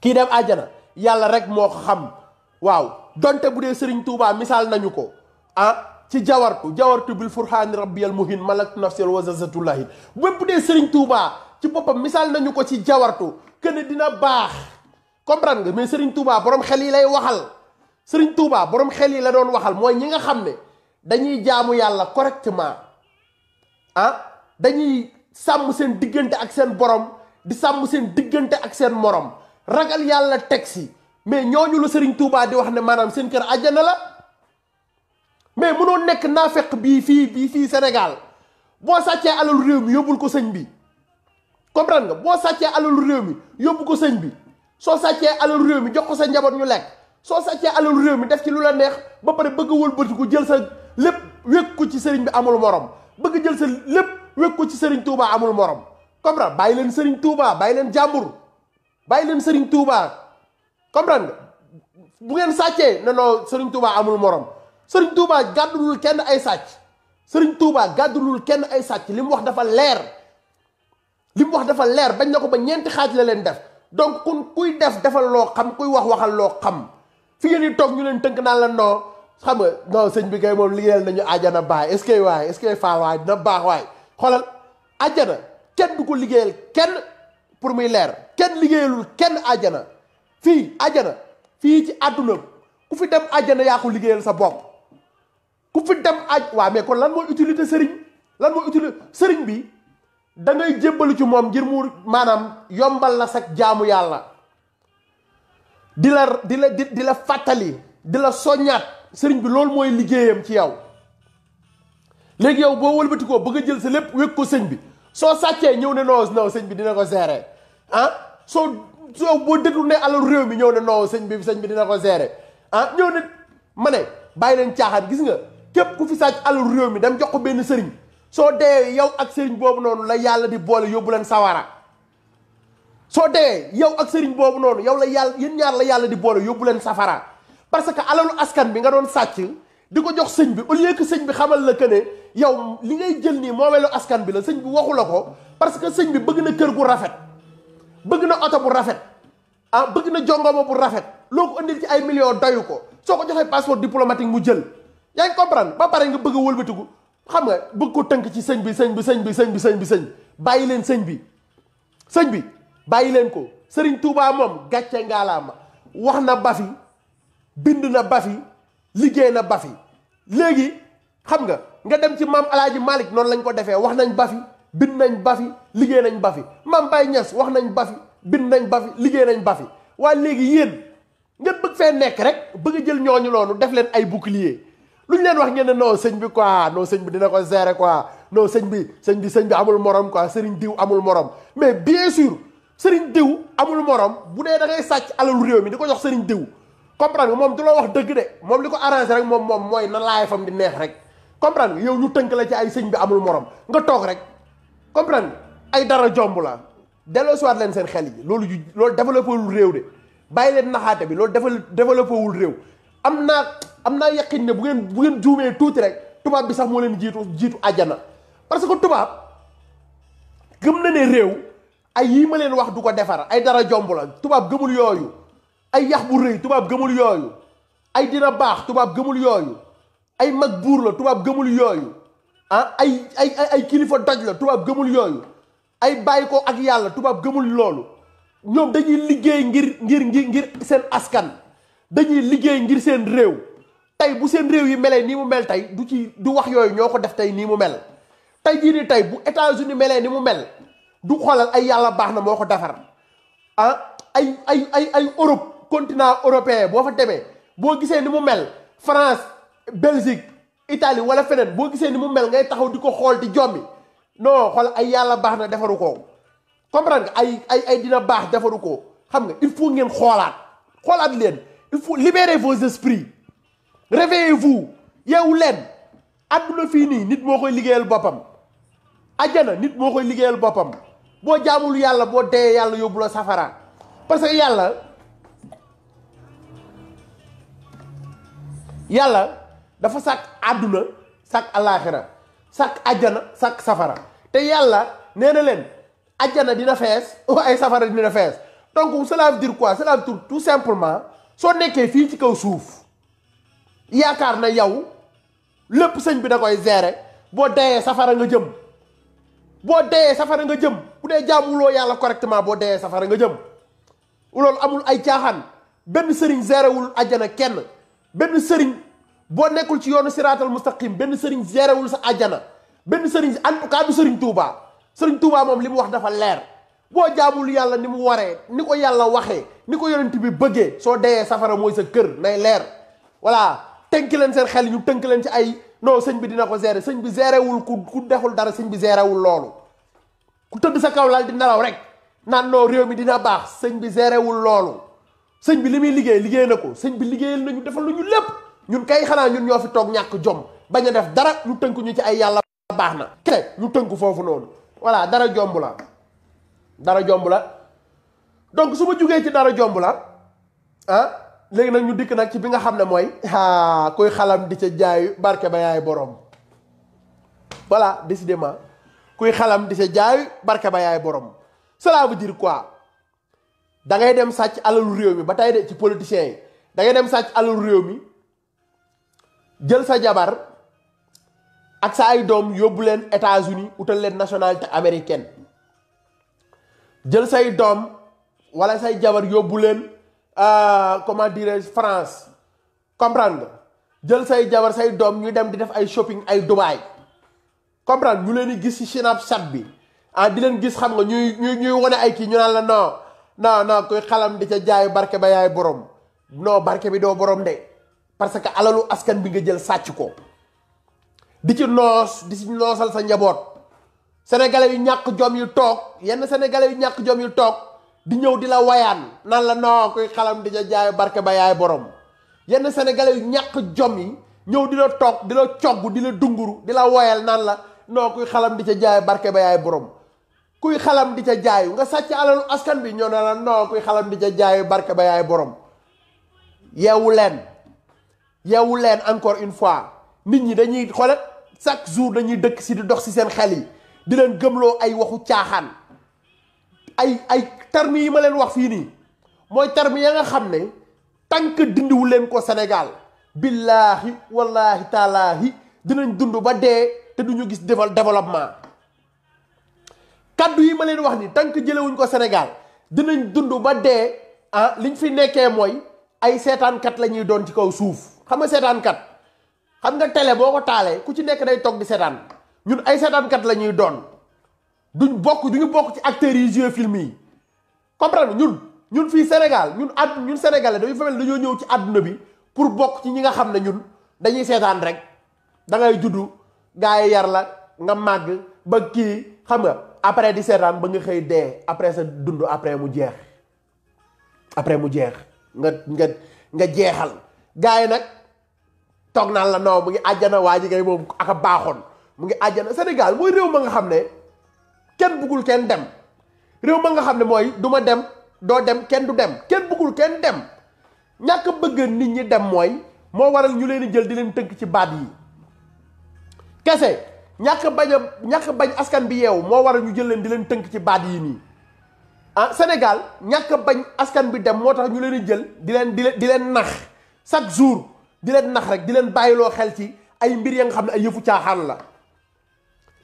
kii dem àjjana yàlla rek moo ko xam waaw donte bu dee Serigne Touba misaal nañu ko ci jawartu bil furhaani rabbiyal muhin malak nafsiyal wazazatullahi bu dee Serigne Touba ci boppam misaal nañu ko ci jawartu que ne dina baax comprendre nga mais Serigne Touba borom xel yi lay waxal Serigne Touba borom xel yi la doon waxal mooy ñi nga xam ne dañuy jaamu yàlla correctement dañuy sàmm seen diggante ak seen borom di sàmm seen diggante ak seen morom ragal yàlla teg si mais ñooñu la Serigne Touba di wax ne maanaam seen kër àjjana la mais mënoo nekk naafeq bii fii Sénégal boo sàccee alalu réew mi yóbbul ko sëñ bi comprendre nga boo sàccee alalu réew mi yóbbu ko sëñ bi soo sàccee alalu réew mi jox ko sa njaboot ñu lekk soo sàccee alalu réew mi def ci lu la neex ba pare bëgg a wëlbatiku jël sa lépp wékk ko ci sëriñ bi amul morom bëgg jël sa lépp wékk ko ci sëriñ Touba amul morom comprendre bàyyi leen sëriñ Touba bàyyi leen jàmbur bàyyi leen sëriñ Touba comprendre nga bu ngeen sàccee ne non sëriñ Touba amul morom sëriñ Touba gàddulul kenn ay sàcc sëriñ Touba gàddulul kenn ay sàcc li mu wax dafa leer bañ na ko ba ñeenti xaaj la leen def donc kuy defal loo xam kuy waxal loo xam fi ngeen di toog ñu leen tënk naan la non xam nga non sëñ bi kay moom liggéeyal nañu àjjana baay est-ce que waay est-ce que faa waay dina baax waay xoolal àjjana kenn du ko liggéeyal kenn pour muy leer kenn liggéeyalul kenn àjjana fii àjjana fii ci àdduna ku fi dem àjjana yaa ko liggéeyal sa bopp ku fi dem waaw mais kon lan mooy utilité sëriñ bi da ngay jébbalu ci moom ngir mu maanaam yombal la sag jaamu yàlla di la fàttali di la soññaat sëriñ bi loolu mooy liggéeyam ci yow léegi yow boo wëlbatikoo bëgg a jël sa lépp wékk ko sëñ bi soo sàccee ñëw ne non sëñ bi dina ko gérer soo boo détourné alalu réew mi ñëw ne non sëñ bi dina ko gérer ñëw ne ma ne bàyyi leen caaxaan gis nga képp ku fi sàcc alalu réew mi dem jox ko benn sëriñ soo dee yow ak sëriñ boobu noonu la yàlla di boole yóbbu leen sawara soo dee yow ak sëriñ boobu noonu yow la yàlla yéen ñaar la yàlla di boole yóbbu leen safara parce que alalu askan bi nga doon sàcc di ko jox sëñ bi au lieu que sëñ bi xamal la que ne yow li ngay jël nii moomeelu askan bi la sëñ bi waxu la ko parce que sëñ bi bëgg na kër gu rafet bëgg na oto bu rafet bëgg na jongoma bu rafet loo ko indil ci ay millions doyu ko soo ko joxee passeport diplomatique mu jël yaa ngi comprendre ba pare nga bëgg a wëlbatiku xam nga bëgg ko tënk ci sëñ bi bàyyi leen sëñ bi bàyyi leen ko Serigne Touba moom gàcce ngaalaama wax na bafi bind na bafi liggéey na bafi léegi xam nga dem ci maam Alaaji Malick noonu lañ ko defee wax nañ bafi bind nañ bafi liggéey nañ bafi maam Baye Niass wax nañ bafi bind nañ bafi liggéey nañ bafi waaye léegi yéen ngeen bëgg fee nekk rek bëgg a jël ñooñu loonu def leen ay bouclier lu ñu leen wax ngeen ne non sëñ bi quoi non sëñ bi dina ko gérer quoi non sëñ bi amul morom quoi sëriñ diw amul morom mais bien sûr sëriñ diw amul morom bu dee da ngay sàcc alalu réew mi di ko jox sëriñ diw comprendre nga moom du la wax dëgg de moom li ko arrangé rek moom mooy na laay fam di neex rek comprendre nga yow ñu tënk la ci ay sëñ bi amul morom nga toog rek comprendre ay dara jomb la delloo siwaat leen seen xel yi loolu développé wul réew de bàyyi leen naxaate bi loolu développé wul réew am naa yaqin ne bu ngeen juumee tuuti rek tubaab bi sax moo leen jiitu àjjana parce que tubaab gëm na ne réew ay yii ma leen wax du ko defar ay dara jomb la tubaab gëmul yooyu ay yax bu rëy tubaab gëmul yooyu ay dina baax tubaab gëmul yooyu ay mag buur la tubaab gëmul yooyu ay kilifa doj la tubaab gëmul yooyu ay bàyyi ko ak yàlla tubaab gëmul loolu ñoom dañuy liggéey ngir seen askan dañuy liggéey ngir seen réew tey bu seen réew yi melee nii mu mel tey du wax yooyu ñoo ko def tey nii mu mel tey jii nii tey bu États-Unis melee ni mu mel du xoolal ay yàlla baax na moo ko defar ay Europe continent européen boo fa demee boo gisee ni mu mel France Belgique Italie wala feneen boo gisee ni mu mel ngay taxaw di ko xool di jommi non xool ay yàlla baax na defaru ko comprendre nga ay dina baax defaru ko xam nga il faut ngeen xoolaat leen il faut libérer vos esprits réveillez-vous yeewu leen àdduna fii nii nit moo koy liggéeyal boppam ajjana nit moo koy liggéeyal boppam boo jaamul yàlla boo dee yàlla yóbbu la safara parce que yàlla dafa sàkk àdduna sàkk alaaxira sàkk àjjana sàkk safara te yàlla nee na leen àjjana dina fees waaye safara dina fees donc cela veut dire quoi cela veut dire tout simplement soo nekkee fii ci kaw suuf yaakaar na yow lépp sëñ bi da koy gérer boo deyee safara nga jëm boo deyee safara nga jëm bu dee jaamuloo yàlla correctement boo deyee safara nga jëm loolu amul ay caaxaan benn sëriñ gérewul àjjana kenn benn sëriñ boo nekkul ci yoonu siraatal mustaqim benn sëriñ gérewul sa àjjana benn sëriñ en tout cas du sëriñ Touba sëriñ Touba moom li mu wax dafa leer boo jaamul yàlla ni mu waree ni ko yàlla waxee ni ko yonent bi bëggee soo deyee safara mooy sa kër nay leer voilà tënk leen seen xel ñu tënk leen ci ay non sëñ bi dina ko gérer sëñ bi gérewul ku deful dara sëñ bi gérewul loolu ku tëdd sa kaw lal di nelaw rek naan non réew mi dina baax sëñ bi gérewul loolu sëñ bi li muy liggéey na ko sëñ bi liggéeyal nañu defal lu ñu lépp ñun kay xanaa ñun ñoo fi toog ñàkk jom bañ a def dara ñu tënk ñu ci ay yàlla baax na kese ñu tënk foofu noonu voilà dara jomb la donc su ma jugee ci dara jomb la léegi nag ñu dikk nag ci bi nga xam ne mooy kuy xalam di ca jaayu barke ba yaay borom voilà décidément kuy xalam di ca jaayu barke ba yaay borom cela veut dire quoi da ngay dem sàcc alalu réew mi ba tey de ci politiciens yi da ngay dem sàcc alalu réew mi jël sa jabar ak sa ay doom yóbbu leen États-Unis utal leen nationalité américaine jël say doom wala say jabar yóbbu leen comment dirais-je France comprendre nga jël say jabar say doom ñu dem di def ay shopping ay Dubaï comprendre ñu leen di gis ci Snapchat bi di leen gis xam nga ñuy wane ay kii ñu naan la non koy xalam di ca jaay barke ba yaay borom non barke bi doo borom de parce que alalu askan bi nga jël sàcc ko di ci noosal sa njaboot sénégalais yu ñàkk jom yu toog yenn sénégalais yu ñàkk jom yu toog di ñëw di la wayaan naan la non koy xalam di ca jaay barke ba yaay borom yenn sénégalais yu ñàkk jom yi ñëw di la toog di la cogg di la dunguru di la woyal naan la non kuy xalam di ca jaay barke ba yaay borom kuy xalam di ca jaayu nga sàcc alalu askan bi ñoo ne la non kuy xalam di ca jaayu barke ba yaay borom yeewu leen encore une fois nit ñi dañuy xoole chaque jour dañuy dëkk si di dox si seen xel yi di leen gëmloo ay waxu caaxaan ay termes yi ma leen wax fii nii mooy termes ya nga xam ne tant que dindiwu leen ko Sénégal billaahi wallaahi taalaahi dinañ dund ba dee te duñu gis développement kaddu yi ma leen wax ni tant que jëlewuñ ko Sénégal dinañ dund ba dee liñ fi nekkee mooy ay seetaankat la ñuy doon ci kaw suuf xam nga seetaankat xam nga télé boo ko taalee ku ci nekk day toog di seetaan ñun ay seetaankat la ñuy doon duñu bokk ci acteurs yi joué film yi comprendre ñun fii Sénégal ñun sénégalais dañuy famel dañoo ñëw ci àdduna bi pour bokk ci ñi nga xam ne ñun dañuy seetaan rek da ngay juddu gaa yi yar la nga màgg ba kii xam nga après di seetaan ba nga xëy dee après sa dund après mu jeex nga jeexal gaa yi nag toog naan la non mu ngi àjjana waa ji ngay moom aka baaxoon mu ngi àjjana Sénégal mooy réew ma nga xam ne kenn bëggul kenn dem réew ma nga xam ne mooy du ma dem doo dem kenn du dem kenn bëggul kenn dem ñàkk bëgg nit ñi dem mooy moo waral ñu leen di jël di leen tënk ci baat yi kese ñàkk bañ askan bi yeewu moo waral ñu jël leen di leen tënk ci baat yi nii Sénégal ñàkk bañ askan bi dem moo tax ñu leen di jël di leen nax chaque jour di leen nax rek di leen bàyyiloo xel ci ay mbir ya nga xam ne ay yëfu caaxaan la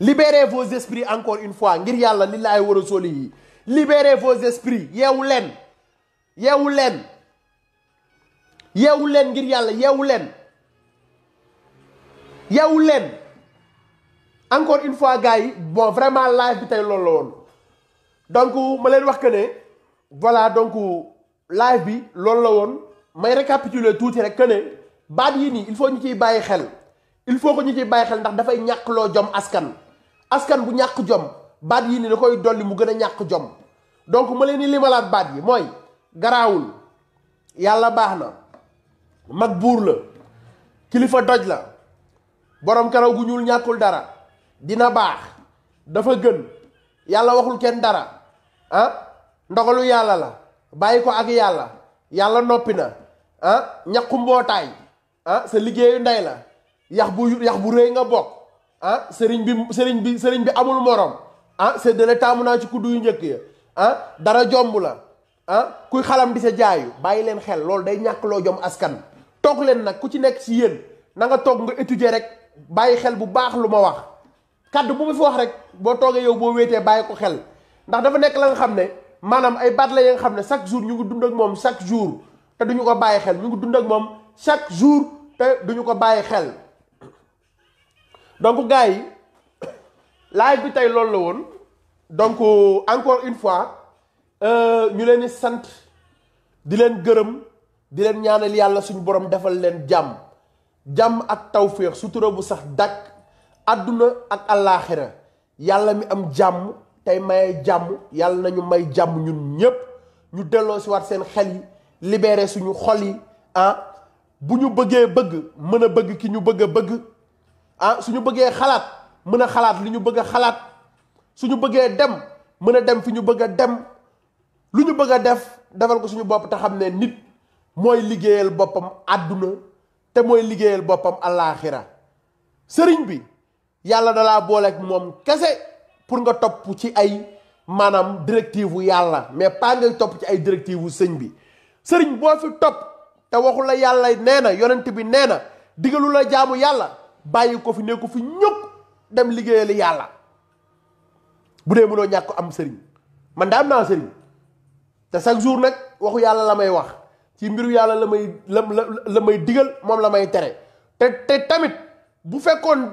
libérez vos esprits encore une fois ngir yàlla lillaahi wa rasuulihi libérez vos esprits yeewu leen ngir yàlla yeewu leen encore une fois gars yi bon vraiment live bi tey loolu la woon donc ma leen wax que ne voilà donc live bi loolu la woon may récapituler tuuti rek que ne baat yi nii il faut ñu ciy bàyyi xel ndax dafay ñàkkloo jom askan bu ñàkk jom baat yi nii da koy dolli mu gën a ñàkk jom donc ma leen di limalaat baat yi mooy garaawul yàlla baax na mag buur la kilifa doj la borom karaw gu ñuul ñàkkul dara dina baax dafa gën yàlla waxul kenn dara ndogalu yàlla la bàyyi ko ak yàlla noppi na ñaqu mbootaay sa liggéeyu ndey la yax bu rëy nga bokk ah sëriñ bi amul morom ah séddale taamu naa ci kuddu yu njëkk ya ah dara jomb la ah kuy xalam di sa jaayu bàyyi leen xel loolu day ñàkkloo jom askan. toog leen nag ku ci nekk ci yéen na nga toog nga étudier rek bàyyi xel bu baax lu ma wax kàddu bu ma fi wax rek boo toogee yow boo wéetee bàyyi ko xel ndax dafa nekk la nga xam ne maanaam ay baat la ya nga xam ne chaque jour ñu ngi dund ak moom chaque jour te duñu ko bàyyi xel ñu ngi dund ak moom chaque jour te duñu ko bàyyi xel. donc gars yi live bi tey loolu la woon donc encore une fois ñu leen di sant di leen gërëm di leen ñaanal yàlla suñu borom defal leen jàmm ak tawféex sutura bu sax dàkk àdduna ak àllaaxira yàlla mi am jàmm tey maye jàmm yàlla nañu may jàmm ñun ñépp ñu delloo si waat seen xel yi libéré suñu xol yi ah bu ñu bëggee bëgg mën a bëgg ki ñu bëgg a bëgg ah suñu bëggee xalaat mën a xalaat li ñu bëgg a xalaat suñu bëggee dem mën a dem fi ñu bëgg a dem lu ñu bëgg a def defal ko suñu bopp te xam ne nit mooy liggéeyal boppam àdduna te mooy liggéeyal boppam àllaaxira sëriñ bi yàlla dalaa booleeg moom kese pour nga topp ci ay maanaam directive wu yàlla mais pas ngay topp ci ay directive wu sëñ bi sëriñ boo fi topp te waxu la yàlla nee na yonent bi nee na digalu la jaamu yàlla bàyyi ko fi ne ko fi ñëpp dem liggéeyal yàlla bu dee mënoo ñàkk am sëriñ man daa am naa sëriñ te chaque jour nag waxu yàlla la may wax ci mbiru yàlla la may digal moom la may tere te tamit bu fekkoon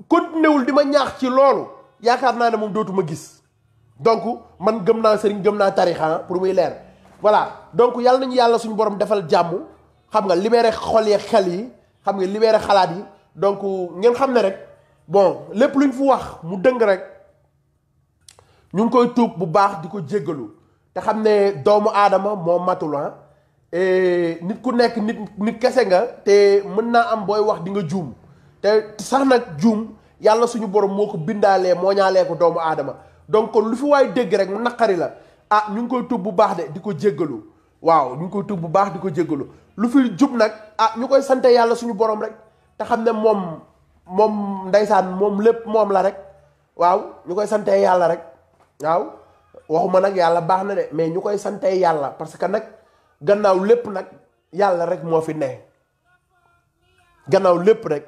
continué wul di ma ñaax ci loolu yaakaar naa ne moom dootuma gis donc man gëm naa sëriñ gëm naa tarixa pour muy leer voilà donc yàlla nañu yàlla suñu borom defal jàmm xam nga libéré xol yi xel yi xam nga libéré xalaat yi donc ngeen xam ne rek bon lépp luñ fu wax mu dëng rek ñu ngi koy tuub bu baax di ko jéggalu te xam ne doomu aadama moo matul nit ku nekk nit kese nga te mën naa am booy wax di nga juum te sax nag juum yàlla suñu borom moo ko bindaalee moo ñaalee ko doomu aadama donc kon lu fi waay dégg rek mu naqari la ah ñu ngi koy tuub bu baax de di ko jéggalu waaw ñu ngi koy tuub bu baax di ko jéggalu lu fi jub nag ah ñu koy sante yàlla suñu borom rek te xam ne moom ndeysaan moom lépp moom la rek waaw ñu koy sante yàlla rek waaw waxuma nag yàlla baax na de mais ñu koy sante yàlla parce que nag gannaaw lépp nag yàlla rek moo fi ne gannaaw lépp rek